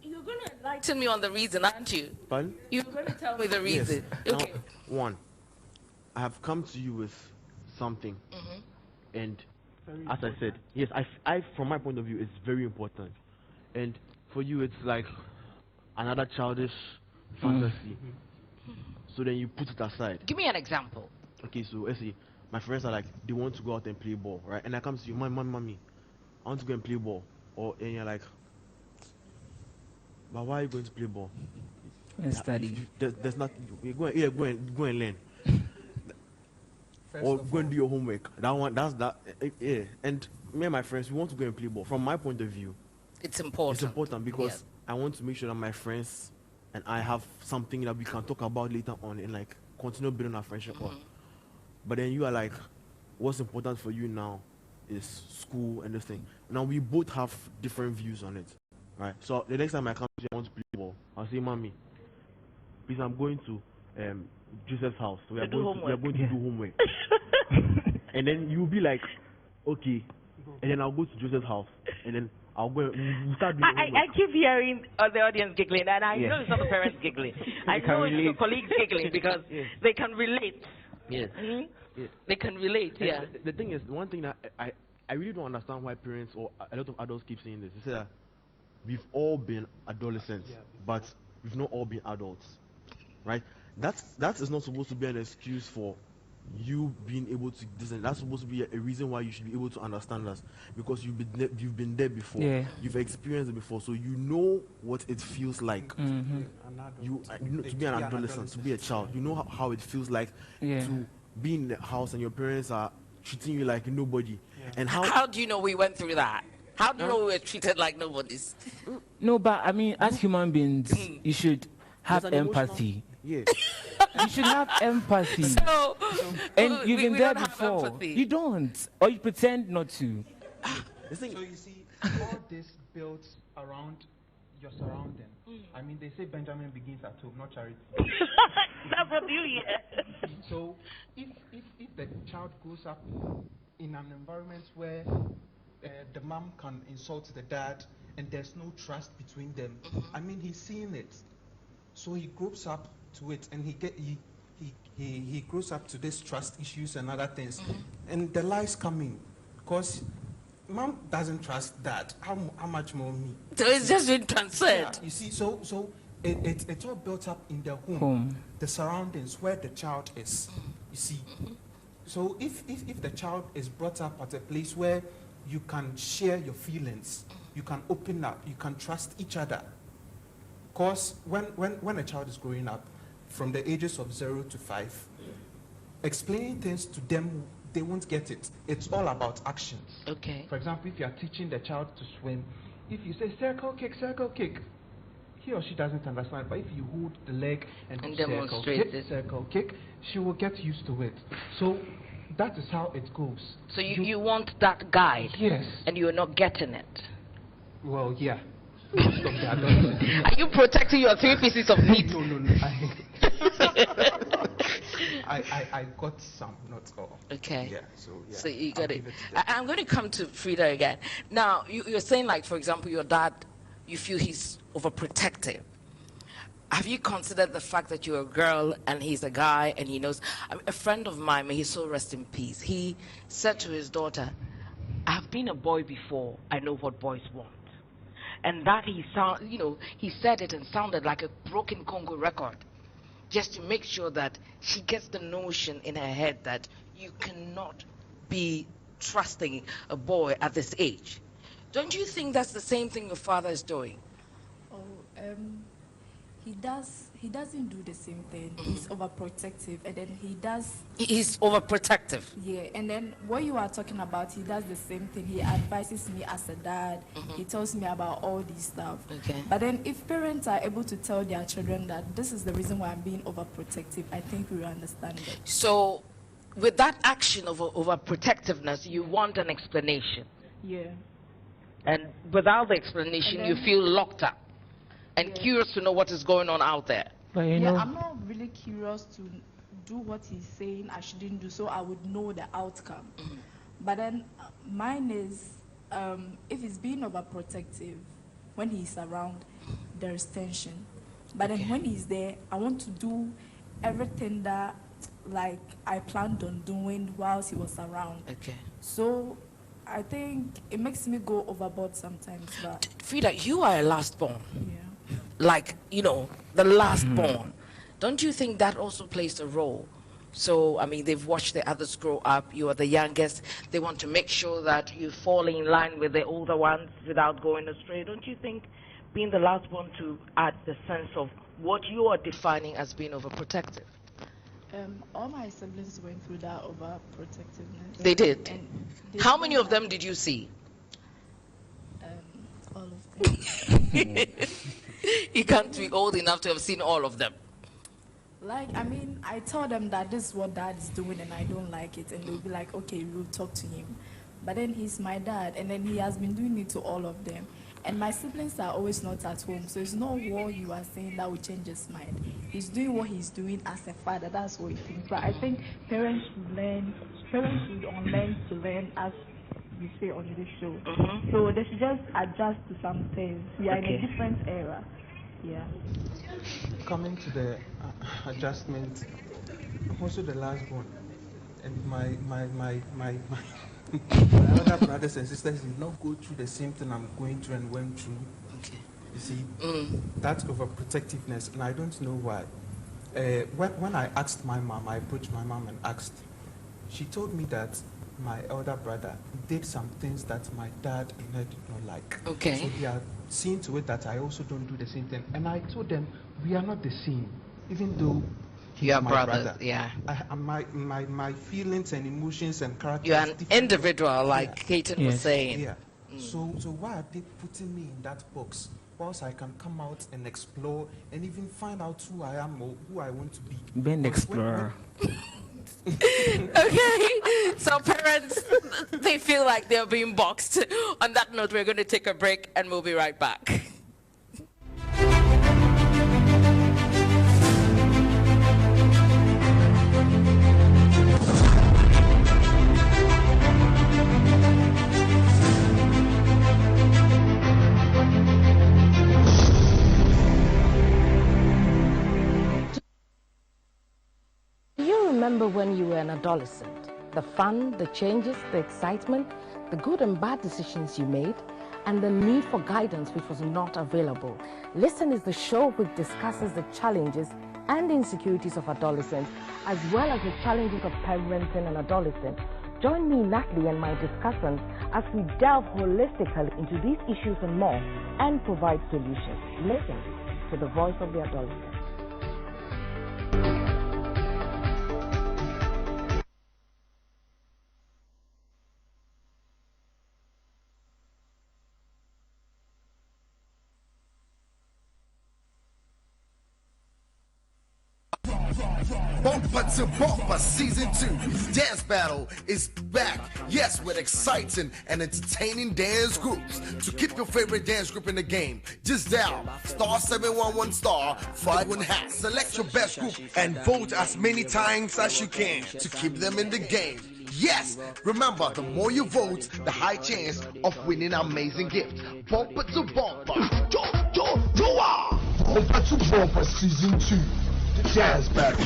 You're going to enlighten me on the reason, aren't you? Pardon? You're going to tell me the reason. Yes. Okay. Now, one, I have come to you with something, and as I said, yes, I from my point of view, it's very important, and for you, it's like another childish fantasy. So then you put it aside. Give me an example. Okay, so let's see. My friends are like, they want to go out and play ball, right? And I come to you, mommy, I want to go and play ball. And you're like, but why are you going to play ball? And study. There's not. You go and learn. Or go and do your homework. Yeah. And me and my friends, we want to go and play ball. From my point of view, it's important. It's important because I want to make sure that my friends and I have something that we can talk about later on and like continue building our friendship on. But then you are like, what's important for you now is school and this thing. Now we both have different views on it, right? So the next time I come to you, I want to play ball, I'll say, mommy, please, I'm going to Joseph's house. We are going to do homework. And then you'll be like, okay. And then I'll go to Joseph's house. And then I'll go. We'll start doing homework. I keep hearing the audience giggling, and I know it's not the parents giggling. I know it's your colleagues giggling because they can relate. Yes. Yes. They can relate. Yeah. The thing is, one thing that I really don't understand why parents or a lot of adults keep saying this. They say that we've all been adolescents, but we've not all been adults, right? That is not supposed to be an excuse for you being able to listen. That's supposed to be a reason why you should be able to understand us, because you've been there before. Yeah. You've experienced it before, so you know what it feels like. You know, to be an adolescent, to be a child, you know how it feels like to be in the house and your parents are treating you like nobody. And how do you know we went through that? How do you know we were treated like nobodies? No, but I mean, as human beings, you should have empathy. Yeah. You should have empathy. And you've been there before. You don't. Or you pretend not to. So you see, all this builds around your surrounding. I mean, they say Benjamin begins at home, not charity. That's what you hear. So if the child grows up in an environment where the mom can insult the dad and there's no trust between them, I mean, he's seeing it. So he grows up to it, and he grows up to these trust issues and other things, and the lies come in because mom doesn't trust dad. How much more me? So it's just been transferred. Yeah, you see, so it's all built up in the home, the surroundings where the child is. You see, so if the child is brought up at a place where you can share your feelings, you can open up, you can trust each other. Because when a child is growing up, from the ages of 0 to 5, explaining things to them, they won't get it. It's all about actions. Okay. For example, if you are teaching the child to swim, if you say circle kick, he or she doesn't understand. But if you hold the leg and circle kick, she will get used to it. So that is how it goes. So you want that guide? Yes. And you are not getting it? Well, yeah. Are you protecting your 3 pieces of meat? No. I got some, not all. Okay. Yeah, so yeah. So you I'll got it. give to them. I'm going to come to Frida again. Now, you're saying, like, for example, your dad, you feel he's overprotective. Have you considered the fact that you're a girl and he's a guy and he knows? A friend of mine, may his soul rest in peace, he said to his daughter, I've been a boy before, I know what boys want. And that he said it and sounded like a broken Congo record, just to make sure that she gets the notion in her head that you cannot be trusting a boy at this age. Don't you think that's the same thing your father is doing? Oh, he doesn't do the same thing. He's overprotective, and then He's overprotective. Yeah, and then what you are talking about, he does the same thing. He advises me as a dad. He tells me about all these stuff. Okay. But then if parents are able to tell their children that this is the reason why I'm being overprotective, I think we will understand it. So with that action of overprotectiveness, you want an explanation. Yeah. And without the explanation, you feel locked up and curious to know what is going on out there. But I'm not really curious to do what he's saying I shouldn't do, so I would know the outcome. But then mine is, if he's being overprotective, when he's around, there's tension. But then when he's there, I want to do everything that like I planned on doing whilst he was around. Okay. So I think it makes me go overboard sometimes. But Frida, you are a last born. Yeah. Like, the last born. Don't you think that also plays a role? So, I mean, they've watched the others grow up. You are the youngest. They want to make sure that you fall in line with the older ones without going astray. Don't you think being the last born to add the sense of what you are defining as being overprotective? All my siblings went through that overprotectiveness. They did? And How many of them did you see? All of them. You can't be old enough to have seen all of them. Like, I mean, I tell them that this is what dad is doing and I don't like it, and they'll be like, okay, we'll talk to him. But then he's my dad, and then he has been doing it to all of them. And my siblings are always not at home, so it's not what you are saying that will change his mind. He's doing what he's doing as a father, that's what he thinks. But I think parents should unlearn to learn, as we say on this show. So they should just adjust to some things. We are in a different era. Yeah. Coming to the adjustment, I'm also the last born, and my other brothers and sisters did not go through the same thing I'm going through and went through. Okay. You see, that's overprotectiveness, and I don't know why. When I asked my mom, I approached my mom and asked, she told me that my elder brother did some things that my dad and I did not like. Okay. So they are seeing to it that I also don't do the same thing. And I told them, we are not the same, even though you are my brothers, brother. yeah. My feelings and emotions and character. You're an individual, like Katen was saying. Yeah. So why are they putting me in that box? Whilst I can come out and explore and even find out who I am or who I want to be. Be an explorer. Okay, so parents, they feel like they're being boxed. On that note, we're going to take a break and we'll be right back. Do you remember when you were an adolescent? The fun, the changes, the excitement, the good and bad decisions you made, and the need for guidance which was not available. Listen is the show which discusses the challenges and insecurities of adolescents, as well as the challenges of parenting an adolescent. Join me, Natalie, and my discussants as we delve holistically into these issues and more and provide solutions. Listen to the voice of the adolescent. Bumper to Bumper Season 2. Dance Battle is back. Yes, with exciting and entertaining dance groups. To keep your favorite dance group in the game, just dial *711*51#. Select your best group and vote as many times as you can to keep them in the game. Yes, remember, the more you vote, the high chance of winning an amazing gift. Bumper to Bumper. Bumper to Bumper Season 2. The Dance Battle.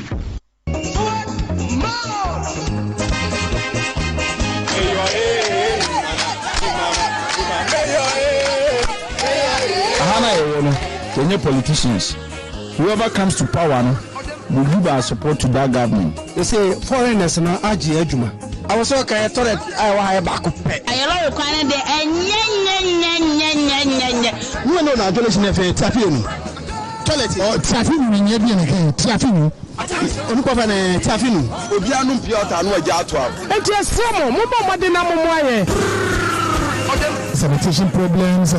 Any politicians, whoever comes to power, will give our support to that government. They say foreigners now aji ejuma. I was okay toilet I wa back up. I allow you kind of no adolescent affair tapping. Toilet or tapping in your being tapping. Onukova na tapping. Obianum piota no aja to am. And just some more than sanitation problems,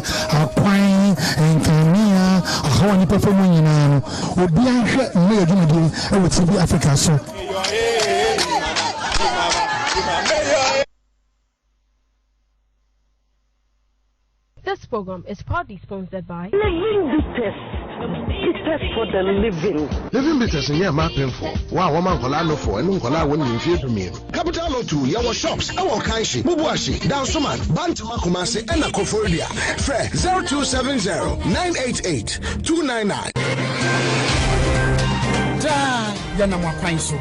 crime, and Kenya, how many performing in Obianka, with TV Africa. So, this program is proudly sponsored by Living Bitters for the living. Living Bitters in your mapping for. Wow, woman, Colano for, and Uncola when you feel me. Capital Lotu, your shops, our Kanshi, Mubuashi, Dansoman, Bantama Kumasi, and Akofodia. Fair 0270-988-299. Yanama Kwanso.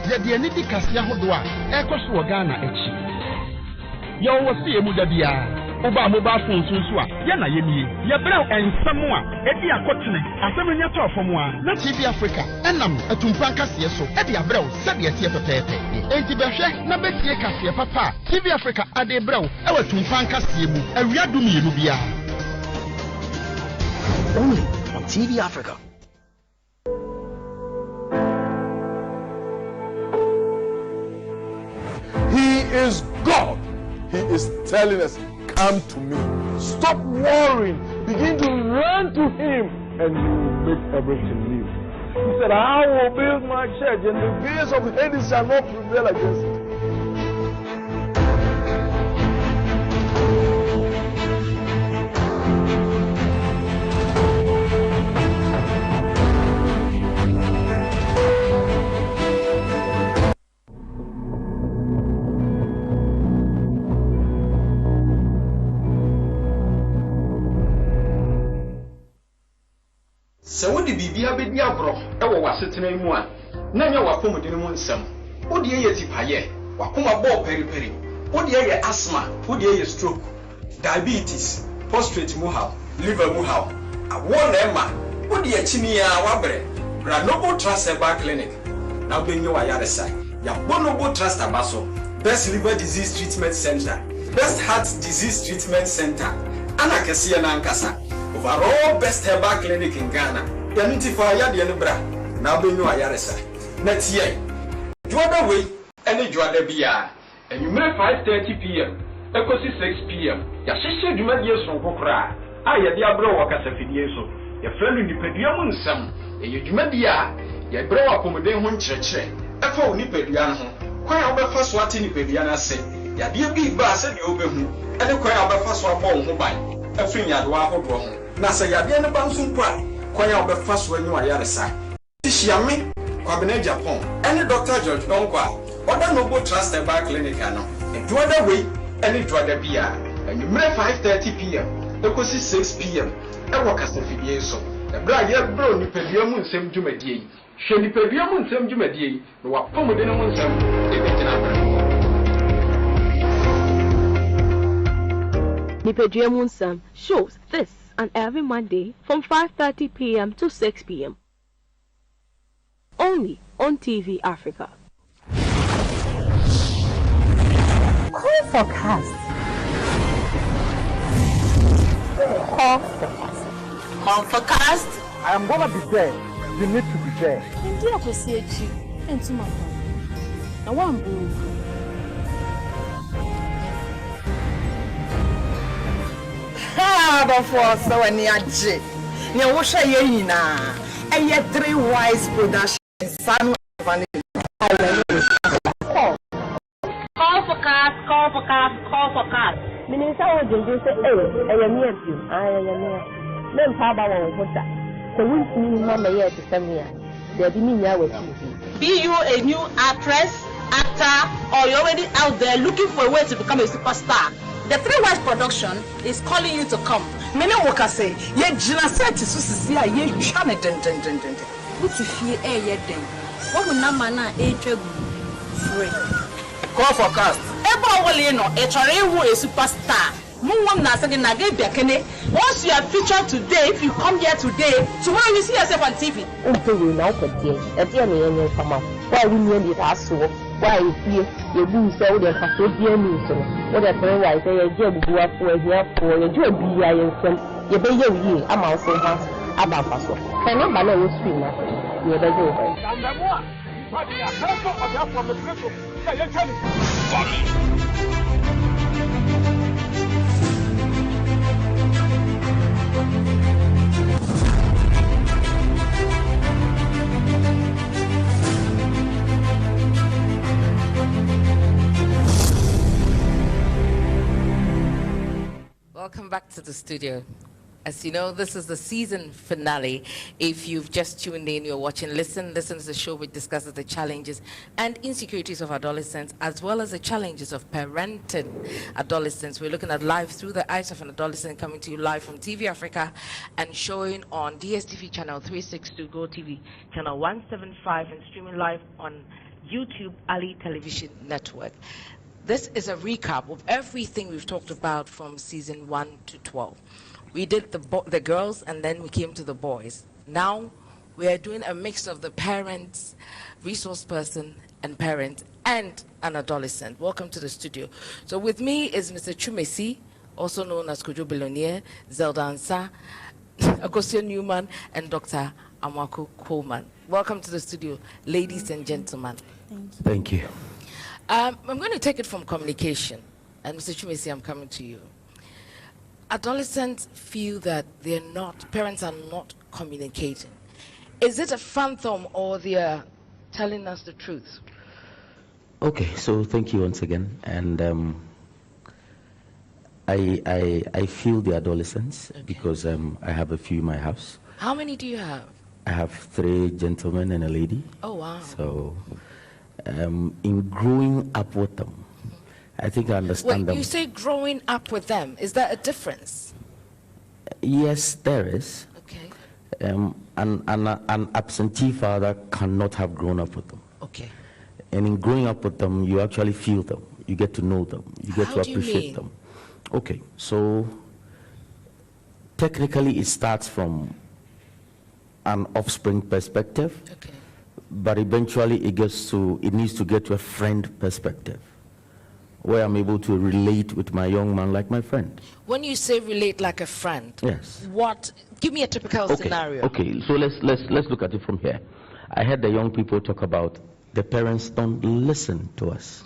The Niti Kasia Hodua, Echo Ghana Echi. Yo was see a Mudabia. Oba mobile phone so yana yemi ye brow and samoa edi akotene asemenya to afomwa na TV Africa enam atumpan kase so edi abrow sabe tie pepepe enti behwe na betie kase papa TV Africa ade brow e watumpan kase mu awia dum yenu bia only on TV Africa. He is God. He is telling us, come to me. Stop worrying. Begin to run to him and he will make everything new. He said, I will build my church and the gates of Hades shall not prevail against it. So what the Bibia be abro, ever was sitting in one. None of our former didn't some. What the year tipaye, Wakuma ball peri. What the year asthma, what the year stroke, diabetes, prostate muhal, liver muhal. A one Emma, what the year chimia wabre, Granobo Trust Bar Clinic. Now being your other side. Yabonobo Trust Abaso, Best Liver Disease Treatment Center, Best Heart Disease Treatment Center, Anakasia Nankasa. Overall best herbal clinic in Ghana. Identify the Enubra. Now be no ayaresa. Next year. You are the way, and you are the BR. And you make 5:30 p.m. Echo 6 p.m. Ya sheshe duma die so kokra. Ah ya dia bro wakasa fidie so. Ya friend ni pedua mu nsam. E ye duma dia. Ya bro akomoden ho nkyerɛkyerɛ. Efa oni pedua no ho. Kwan a obefa so ate ni pedua na se. Ya dia bi ba se de obehu. Ene kwan a obefa so abɔ ho ban. Efin ya do ahodo ho. Na say yade ne banso mpa kwan ya obefa so anyu ayaresa tishiame kwabena Japan any Dr. George Donkwa oda nobo trust herbal clinic ano and do other way any drug bia and you 5:30 p.m. ekosi 6 p.m. e work fidie so e bra ye bro ni pedua mu nsem dwumadie hwe ni pedua mu nsem dwumadie no wa pomode ne mu nsem e betina bra Nipedria Munsam shows this and every Monday from 5:30 p.m. to 6 p.m. Only on TV Africa. Call forecast. Call forecast. I am going to be there. You need to be there. India will see you and to my phone. Now one boo. Before so any aje. You wash a year na. 3 wise production. Call for cars, call for cars, call for cars. Minister Ojo say, I am here to you. I am here. Then Papa won't put that. So we see Mama here to 7 years. They're being here with you. Be you a new actress, actor, or you're already out there looking for a way to become a superstar? The Three Wise Production is calling you to come. Many workers say, ye Gina said to Susia, ye Chana den. What if you then? What will Namana free? Call for cast. A superstar. Once you are featured today, if you come here today, tomorrow you see yourself on TV. Why we need it as so? Why you do so the custodian news? What a friend I say a job for here for a job be I am you pay you, I'm also house about Paso. Can I know stream? You're the over. Welcome back to the studio. As you know, this is the season finale. If you've just tuned in, you're watching Listen. Listen is the show which discusses the challenges and insecurities of adolescents, as well as the challenges of parenting adolescents. We're looking at life through the eyes of an adolescent, coming to you live from TV Africa and showing on DSTV channel 362, Go TV channel 175, and streaming live on YouTube Ali Television Network. This is a recap of everything we've talked about from season 1 to 12. We did the girls, and then we came to the boys. Now we are doing a mix of the parents, resource person, and parent, and an adolescent. Welcome to the studio. So with me is Mr. Chumesi, also known as Kojo Billionaire, Zelda Ansa, Akosia Newman, and Dr. Amwako Coleman. Welcome to the studio, ladies and gentlemen. Thank you. I'm going to take it from communication. And Mr. Chumesi, I'm coming to you. Adolescents feel that parents are not communicating. Is it a phantom or they are telling us the truth? Okay, so thank you once again. And I feel the adolescents, okay, because I have a few in my house. How many do you have? I have 3 gentlemen and a lady. Oh, wow. So in growing up with them, I think I understand them. When you say growing up with them, is there a difference? Yes, there is. Okay. An absentee father cannot have grown up with them. Okay. And in growing up with them, you actually feel them. You get to know them. You get to appreciate them. Okay, so technically it starts from an offspring perspective. Okay. But eventually it needs to get to a friend perspective, where I'm able to relate with my young man like my friend. When you say relate like a friend, yes. Give me a typical scenario. Okay, so let's look at it from here. I heard the young people talk about the parents don't listen to us.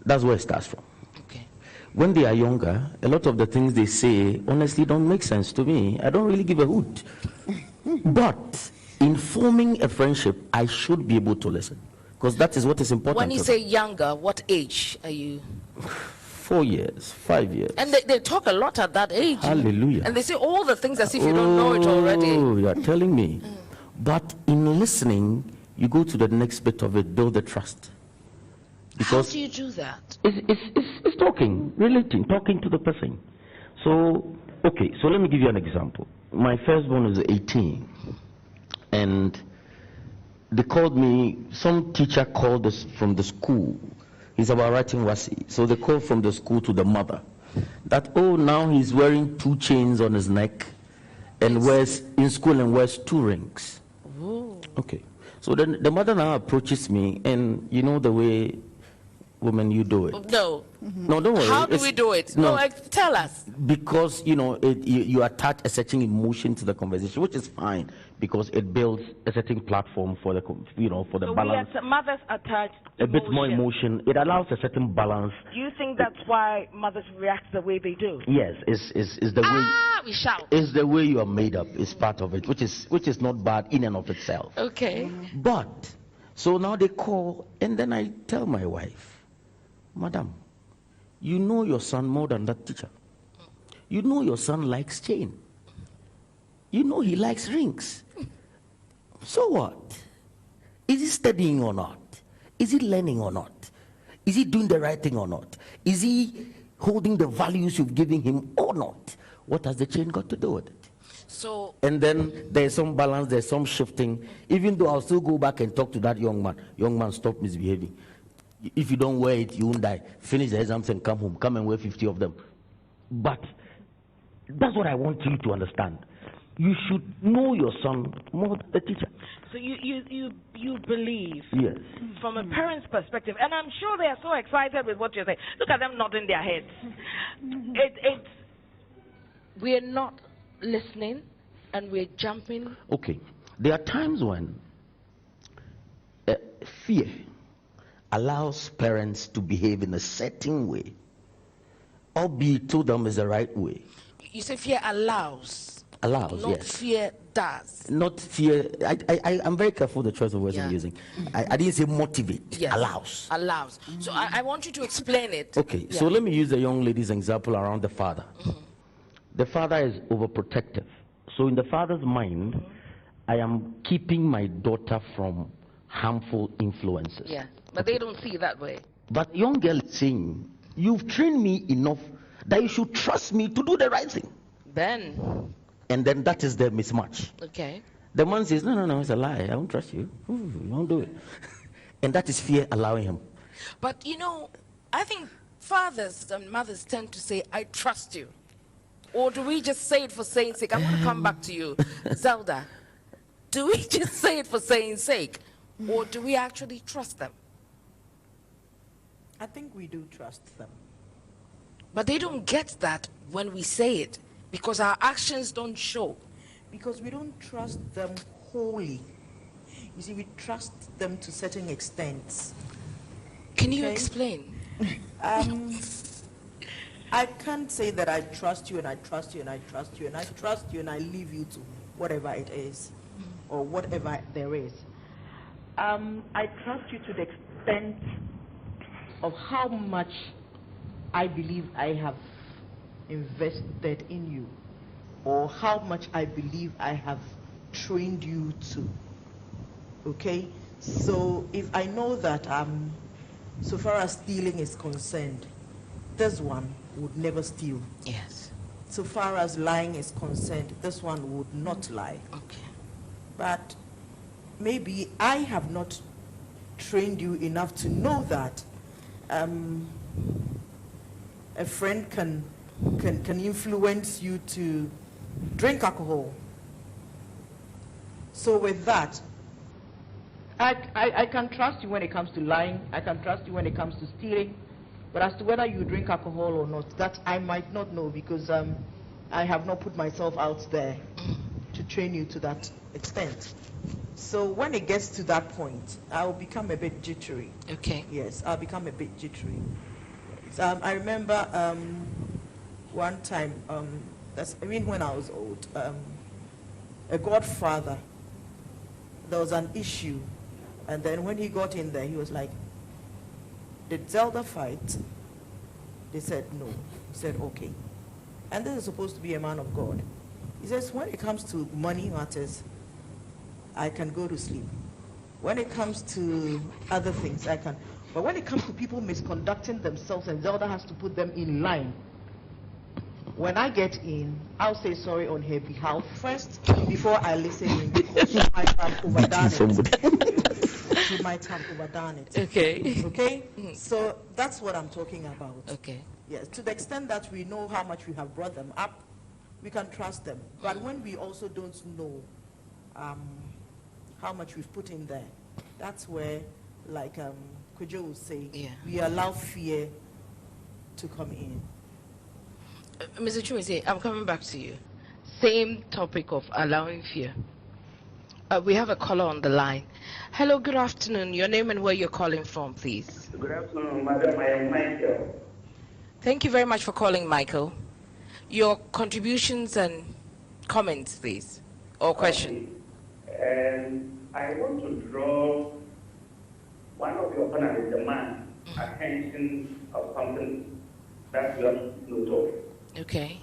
That's where it starts from. Okay. When they are younger, a lot of the things they say honestly don't make sense to me. I don't really give a hoot. But in forming a friendship, I should be able to listen, because that is what is important. When you say younger, what age are you? 4 years, 5 years. And they talk a lot at that age. Hallelujah. And they say all the things as if you don't know it already. Oh, you are telling me. But in listening, you go to the next bit of it, build the trust. Because how do you do that? It's talking, relating, talking to the person. So, okay, so let me give you an example. My firstborn is 18. And they called me, some teacher called us from the school. He's about writing wasi. So they called from the school to the mother that, oh, now he's wearing 2 chains on his neck and wears 2 rings. Ooh. Okay. So then the mother now approaches me, and you know the way women, you do it. No. No, don't worry. How do we do it? No, tell us. Because, you attach a certain emotion to the conversation, which is fine, because it builds a certain platform for the, for the balance. Mothers attach a bit more emotion. It allows a certain balance. Do you think that's why mothers react the way they do? Yes, is the way. we shout. It's the way you are made up. It's part of it, which is not bad in and of itself. Okay. But so now they call, and then I tell my wife, Madam, you know your son more than that teacher. You know your son likes chain. You know he likes rings. So what? Is he studying or not? Is he learning or not? Is he doing the right thing or not? Is he holding the values you've given him or not? What has the chain got to do with it? So, and then there's some balance, there's some shifting. Even though I'll still go back and talk to that young man, stop misbehaving. If you don't wear it, you won't die. Finish the exams and come home. Come and wear 50 of them. But that's what I want you to understand. You should know your son more than the teacher. So you believe, yes, from a parent's perspective, and I'm sure they are so excited with what you're saying. Look at them nodding their heads. We're not listening, and we're jumping. Okay, there are times when fear allows parents to behave in a certain way, albeit to them is the right way. You say fear allows. Allows, not yes. Fear does. Not fear. I'm very careful the choice of words I'm using. I didn't say motivate. Yes. Allows. Allows. So I want you to explain it. Okay, so let me use the young lady's example around the father. The father is overprotective. So in the father's mind, I am keeping my daughter from harmful influences. Yeah, but they don't see it that way. But young girl is saying, you've trained me enough that you should trust me to do the right thing. Then. And then that is the mismatch. Okay. The man says, no, it's a lie. I won't trust you. You won't do it. And that is fear allowing him. But I think fathers and mothers tend to say, I trust you. Or do we just say it for saying sake? I'm going to come back to you. Zelda, do we just say it for saying sake? Or do we actually trust them? I think we do trust them. But they don't get that when we say it, because our actions don't show. Because we don't trust them wholly. You see, we trust them to certain extents. Can you explain? I can't say that I trust you and I trust you and I trust you and I trust you and I leave you to whatever it is or whatever there is. I trust you to the extent of how much I believe I have invested in you, or how much I believe I have trained you to. Okay? So if I know that so far as stealing is concerned, this one would never steal. Yes. So far as lying is concerned, this one would not lie. Okay. But maybe I have not trained you enough to know that a friend can influence you to drink alcohol. So with that, I can trust you when it comes to lying. I can trust you when it comes to stealing. But as to whether you drink alcohol or not, that I might not know, because I have not put myself out there to train you to that extent. So when it gets to that point, I'll become a bit jittery. Okay. Yes, I'll become a bit jittery. I remember one time, when I was old, a godfather, there was an issue, and then when he got in there, he was like, "Did Zelda fight?" They said no. He said okay. And this is supposed to be a man of God. He says, when it comes to money matters, I can go to sleep. When it comes to other things, I can. But when it comes to people misconducting themselves and Zelda has to put them in line, when I get in, I'll say sorry on her behalf first before I listen in, because she might have overdone it. She might have overdone it. Okay. Okay? So that's what I'm talking about. Okay. Yes, to the extent that we know how much we have brought them up, we can trust them. But when we also don't know how much we've put in there, that's where, like Kojo will say, we allow fear to come in. Mr. Chumese, I'm coming back to you. Same topic of allowing fear. We have a caller on the line. Hello, good afternoon. Your name and where you're calling from, please. Good afternoon, Madam. I am Michael. Thank you very much for calling, Michael. Your contributions and comments, please, or questions. I want to draw one of your panelists, the man, attention of something that you have noted. Okay.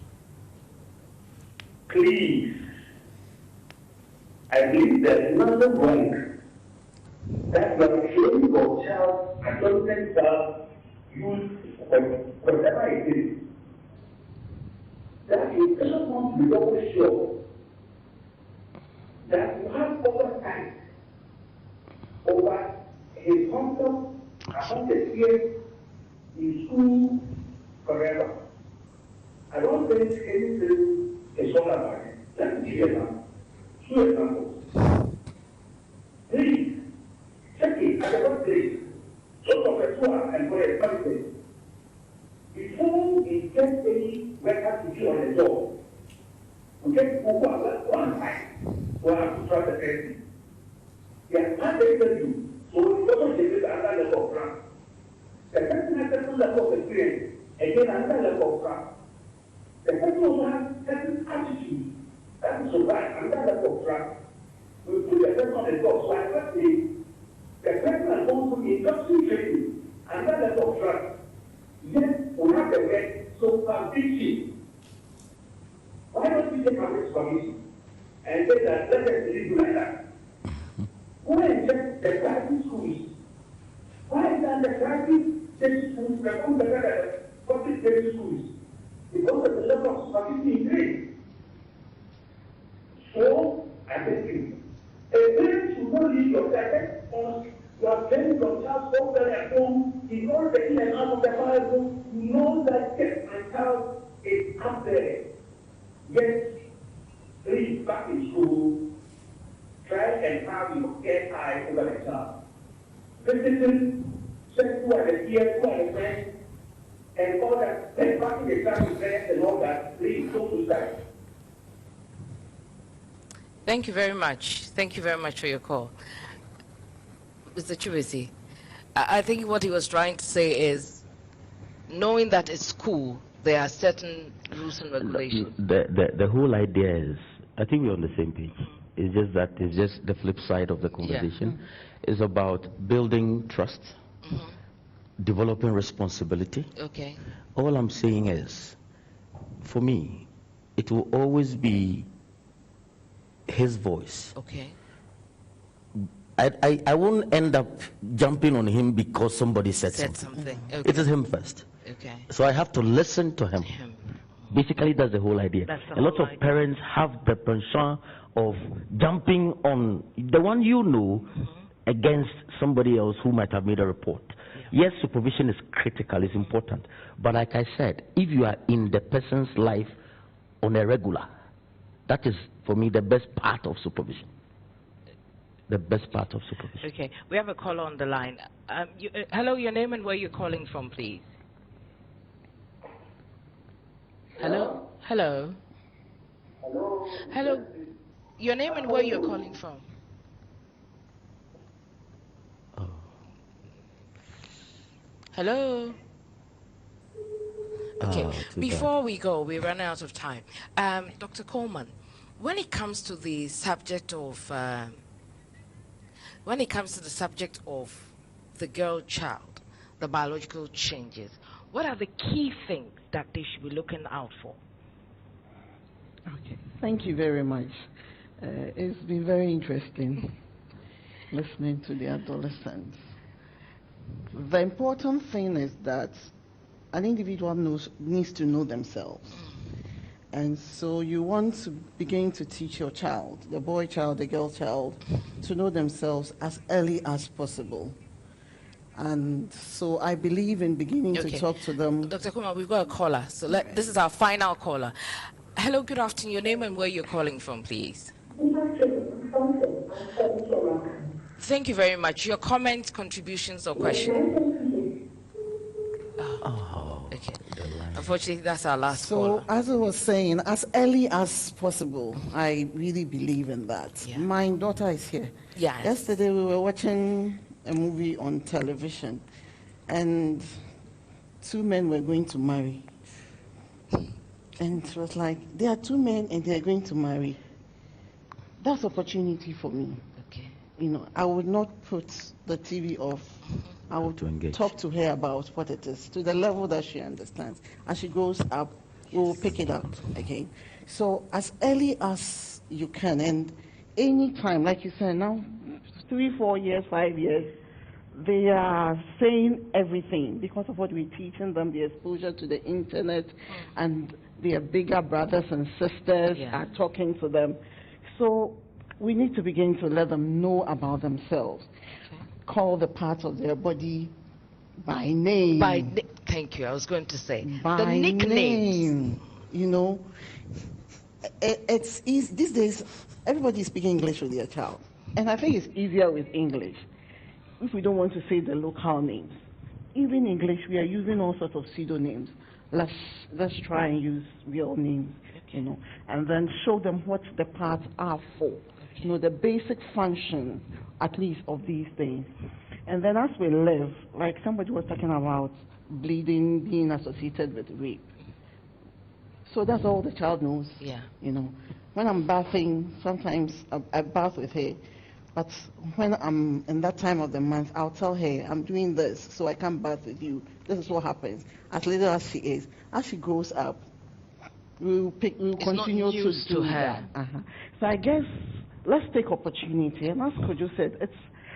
Please, I believe there's nothing wrong that you are showing your child, adolescent child, youth, whatever it is, that you just want to be always sure that you have oversight over his conduct among the peers in school forever. I don't think anything is wrong about it. Let me give you an example. Two examples. Please, check it at the workplace. So professor and for a before he gets any worker to be on the job, we get people who are left one side who have to trust the person. They are not interview, so we also take it another level of trust. The person has certain level of experience, again another level of trust. The person also has certain attitude that will survive another level of trust. We put the person on the job, so I must say, the person has gone through industrial training, another level of trust. Yes, we have the right, so far teaching. Why don't we take our risk permission and say that let us do like that? Go and check the private schools. Why is that the private state schools become better than the public state schools? Because of the level of supervision increase. So, I think a parent should not leave your child on. You are training your child so well at home. He knows the in and out of the Bible. You know that yes, my child is up there. Yes, please back in school. Try and have your care eye over the child. Visiting, check who are the peers, who are the friends, and all that. Then back in the child with friends and all that. Please don't do that. Thank you very much. Thank you very much for your call. Mr. Chibisi, I think what he was trying to say is, knowing that it's school, there are certain rules and regulations. The whole idea is, I think we're on the same page. It's just that it's just the flip side of the conversation. Yeah. It's about building trust, developing responsibility. Okay. All I'm saying is, for me, it will always be his voice. Okay. I won't end up jumping on him because somebody said something. Okay. It is him first. Okay. So I have to listen to him. Basically, that's the whole idea. A lot of parents have the penchant of jumping on the one you know against somebody else who might have made a report. Yes, supervision is critical, it's important. But like I said, if you are in the person's life on a regular, that is, for me, the best part of supervision. The best part of supervision. Okay, we have a caller on the line. Hello, your name and where you're calling from, please. Hello? Hello? Hello? Hello? Your name and where you're calling from? Oh. Hello? Okay, before we go, we run out of time. Dr. Coleman, when it comes to the subject of the girl child, the biological changes, what are the key things that they should be looking out for? Okay, thank you very much. It's been very interesting listening to the adolescents. The important thing is that an individual needs to know themselves. And so you want to begin to teach your child, the boy child, the girl child, to know themselves as early as possible. And so I believe in beginning to talk to them. Dr. Kuma, we've got a caller. So this is our final caller. Hello, good afternoon. Your name and where you're calling from, please. Thank you very much. Your comments, contributions, or questions? Okay. Unfortunately, that's our last caller. So, as I was saying, as early as possible, I really believe in that. Yeah. My daughter is here. Yeah. Yesterday, we were watching a movie on television, and two men were going to marry. And it was like, there are two men and they're going to marry. That's opportunity for me. Okay. You know, I would not put the TV off. I would talk to her about what it is to the level that she understands. As she grows up, we'll pick it up again. So as early as you can, and any time, like you said, now 3, 4 years, 5 years, they are saying everything because of what we're teaching them, the exposure to the internet, and their bigger brothers and sisters are talking to them. So we need to begin to let them know about themselves. Call the parts of their body by name. Thank you. I was going to say by the nicknames. Name, you know, it's easy these days. Everybody is speaking English with their child, and I think it's easier with English. If we don't want to say the local names, even English, we are using all sorts of pseudonyms. Let's try and use real names, you know, and then show them what the parts are for. You know, the basic function, at least, of these things. And then as we live, like somebody was talking about bleeding being associated with rape. So that's all the child knows. Yeah. You know, when I'm bathing, sometimes I bath with her, but when I'm in that time of the month, I'll tell her, I'm doing this, so I can't bath with you. This is what happens. As little as she is, as she grows up, we'll continue to do her. So I guess let's take opportunity, and as Kojo said,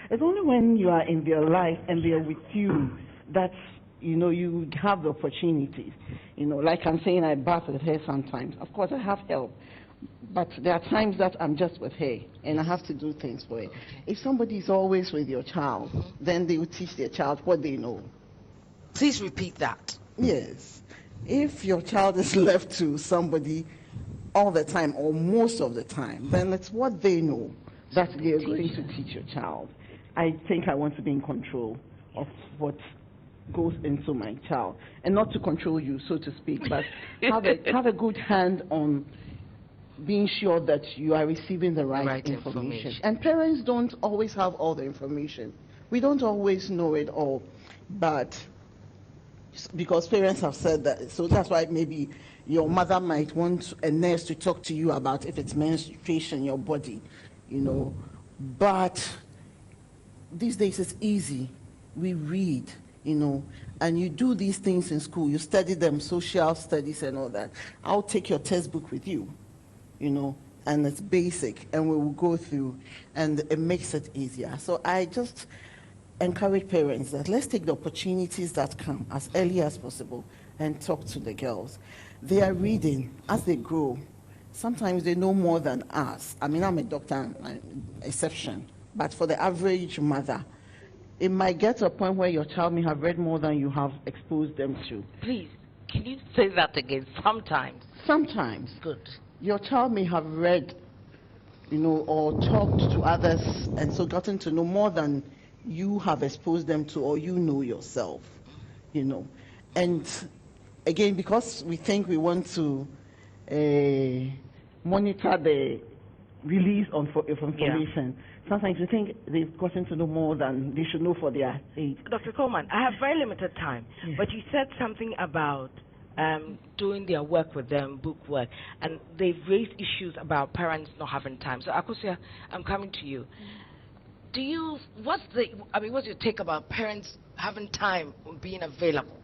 it's only when you are in their life and they are with you that, you know, you have the opportunities. You know, like I'm saying, I bath with her sometimes. Of course, I have help, but there are times that I'm just with her and I have to do things for her. If somebody is always with your child, then they will teach their child what they know. Please repeat that. Yes. If your child is left to somebody all the time or most of the time, then it's what they know that they are going to teach your child. I think I want to be in control of what goes into my child, and not to control you, so to speak, but have a good hand on being sure that you are receiving the right information. And parents don't always have all the information. We don't always know it all, but because parents have said that, so that's why maybe your mother might want a nurse to talk to you about if it's menstruation in your body, you know. But these days it's easy. We read, you know, and you do these things in school. You study them, social studies and all that. I'll take your textbook with you, you know, and it's basic, and we will go through, and it makes it easier. So I just encourage parents that let's take the opportunities that come as early as possible and talk to the girls. They are reading as they grow. Sometimes they know more than us. I mean, I'm a doctor, exception, but for the average mother, it might get to a point where your child may have read more than you have exposed them to. Please, can you say that again? Sometimes. Sometimes. Good. Your child may have read, you know, or talked to others, and so gotten to know more than you have exposed them to, or you know yourself, you know. And again, because we think we want to monitor the release of information, sometimes we think they've gotten to know more than they should know for their age. Dr. Coleman, I have very limited time, but you said something about doing their work with them, book work, and they've raised issues about parents not having time. So, Akosia, I'm coming to you. What's your take about parents having time or being available?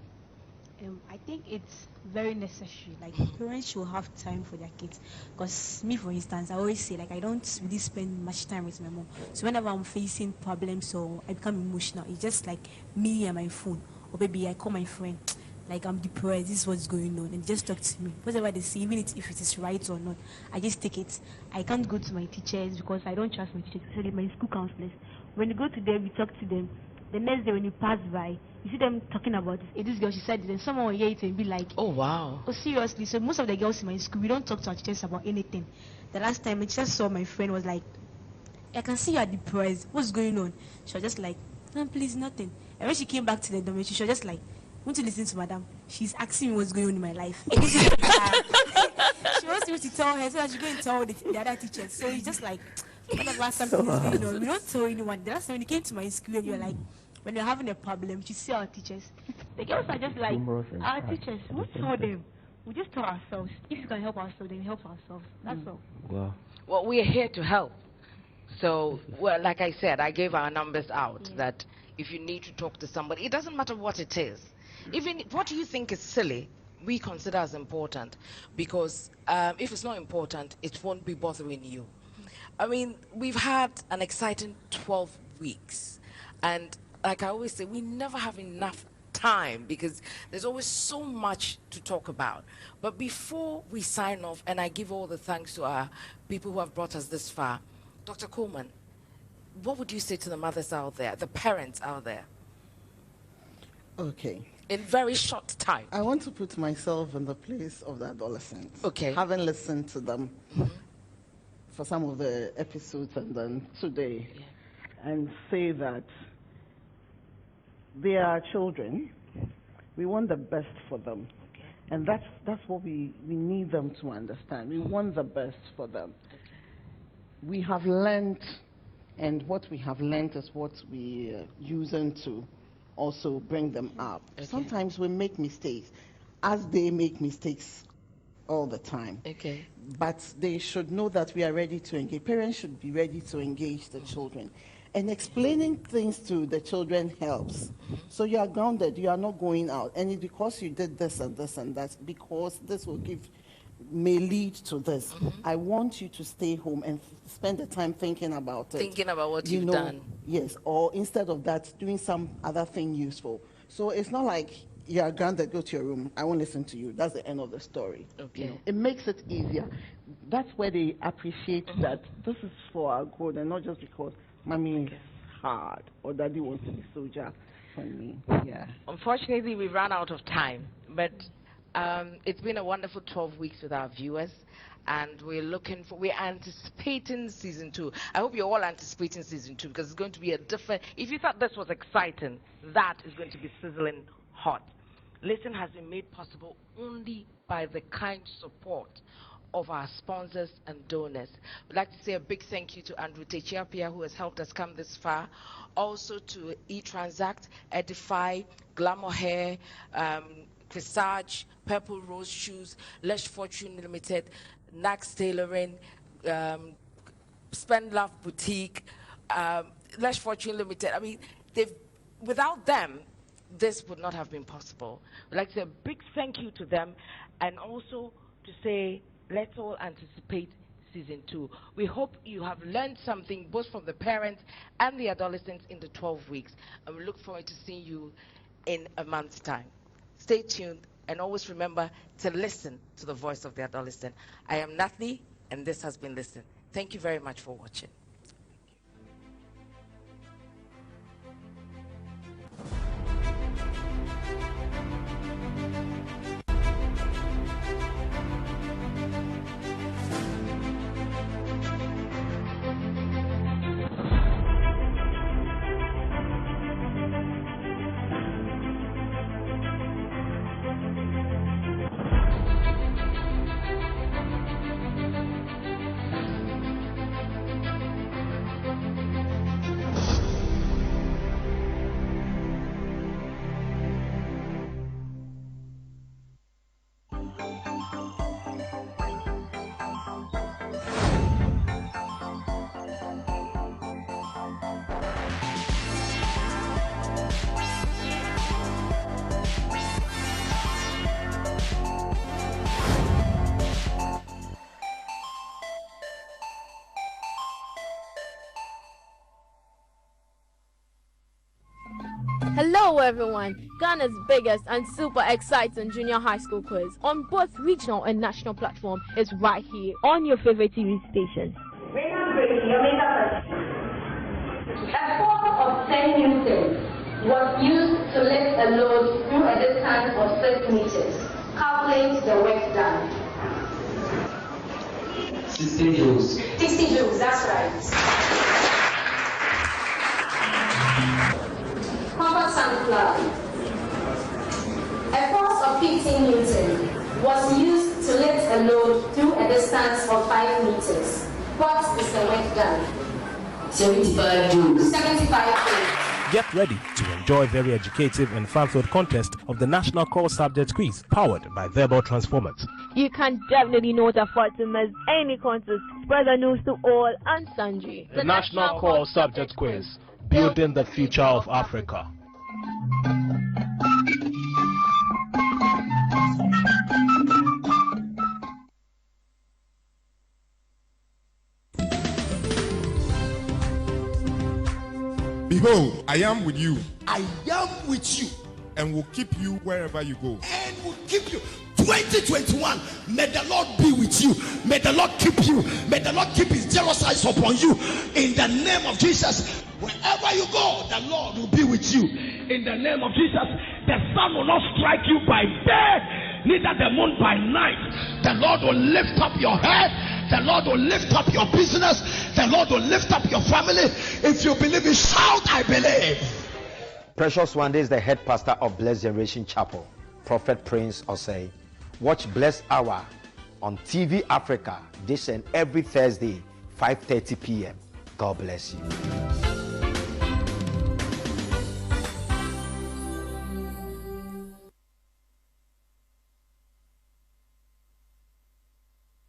I think it's very necessary. Like, parents should have time for their kids. Because me, for instance, I always say, like, I don't really spend much time with my mom. So whenever I'm facing problems or I become emotional, it's just like me and my phone. Or maybe I call my friend, like, I'm depressed, this is what's going on, and just talk to me. Whatever they say, even if it is right or not, I just take it. I can't go to my teachers because I don't trust my teachers, especially my school counselors. When you go to them, you talk to them. The next day when you pass by, you see them talking about this. This girl, she said this, and someone will hear it and be like, oh wow. Oh, seriously? So most of the girls in my school, we don't talk to our teachers about anything. The last time I just saw my friend was like, I can see you are depressed. What's going on? She was just like, no, please, nothing. And when she came back to the dormitory, she was just like, want to listen to madam? She's asking me what's going on in my life. She wants me to tell her, so that she go and tell the other teachers. So it's just like, whatever something is going on, we don't tell anyone. The last time when you came to my school, and you're like, when you're having a problem, you see our teachers. The girls are just like, our teachers, who told them? we just tell ourselves, if you can help ourselves, then we help ourselves. That's all. Wow. Well, we are here to help. So, well, like I said, I gave our numbers out that if you need to talk to somebody, it doesn't matter what it is. Even what you think is silly, we consider as important, because if it's not important, it won't be bothering you. I mean, we've had an exciting 12 weeks, and like I always say, we never have enough time because there's always so much to talk about. But before we sign off, and I give all the thanks to our people who have brought us this far, Dr. Coleman, what would you say to the mothers out there, the parents out there? Okay. In very short time. I want to put myself in the place of the adolescents. Okay. Having listened to them for some of the episodes and then today, and say that they are children. We want the best for them. Okay. And that's what we need them to understand. We want the best for them. Okay. We have learned, and what we have learned is what we are using to also bring them up. Okay. Sometimes we make mistakes, as they make mistakes all the time. Okay. But they should know that we are ready to engage. Parents should be ready to engage the children. And explaining things to the children helps. So you are grounded, you are not going out. And it's because you did this and this and that, because this may lead to this. I want you to stay home and spend the time thinking about it. Thinking about what you've done. Yes, or instead of that, doing some other thing useful. So it's not like you are grounded, go to your room, I won't listen to you. That's the end of the story. Okay. You know, it makes it easier. That's where they appreciate that this is for our good and not just because mommy is hard or daddy wants to be soldier for me. Yeah. Unfortunately, we ran out of time, but it's been a wonderful 12 weeks with our viewers, and we're anticipating season 2. I hope you're all anticipating season 2 because it's going to be a different. If you thought this was exciting, that is going to be sizzling hot. Listen has been made possible only by the kind support of our sponsors and donors. We'd like to say a big thank you to Andrew Techiapia, who has helped us come this far. Also to eTransact, Edify, Glamour Hair, Visage, Purple Rose Shoes, Lush Fortune Limited, Nax Tailoring, Spend Love Boutique, Lush Fortune Limited. I mean, without them, this would not have been possible. We'd like to say a big thank you to them, and also to say, let's all anticipate season 2. We hope you have learned something both from the parents and the adolescents in the 12 weeks, and we look forward to seeing you in a month's time. Stay tuned, and always remember to listen to the voice of the adolescent. I am Nathlie, and this has been Listen. Thank you very much for watching. Hello everyone! Ghana's biggest and super exciting junior high school quiz on both regional and national platform is right here on your favorite TV station. A force of 10 newtons was used to lift a load through a distance of 6 meters. Calculate the work done. 60 joules. 60 joules, that's right. Sunflower. A force of 15 newton was used to lift a load through a distance of 5 meters. What is the work done? 75 joules. 75 joules. Get ready to enjoy very educative and fun-filled contest of the National Core Subject Quiz powered by Verbal Transformers. You can definitely not afford to miss any contest. Spread the news to all and sundry. The National Core Subject Quiz, building the future of Africa. Behold, I am with you. I am with you. And will keep you wherever you go. And will keep you. 2021, may the Lord be with you. May the Lord keep you. May the Lord keep his jealous eyes upon you. In the name of Jesus, wherever you go, the Lord will be with you. In the name of Jesus, the sun will not strike you by day, neither the moon by night. The Lord will lift up your head. The Lord will lift up your business. The Lord will lift up your family. If you believe it, shout, I believe. Precious one, this is the head pastor of Blessed Generation Chapel, Prophet Prince Osei. Watch Blessed Hour on TV Africa this and every Thursday, 5:30 p.m. God bless you.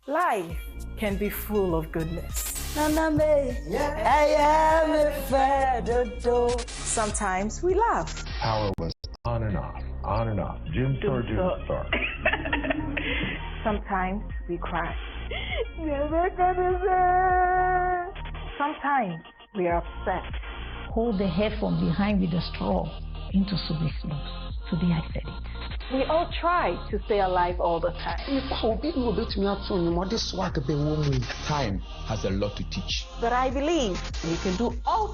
Life can be full of goodness. Sometimes we laugh. Power was on and off, on and off. Jim Star. Sometimes we cry. Sometimes we are upset. Hold the head from behind with a straw into Subi's nose. Today I said it. We all try to stay alive all the time. Time has a lot to teach. But I believe you can do all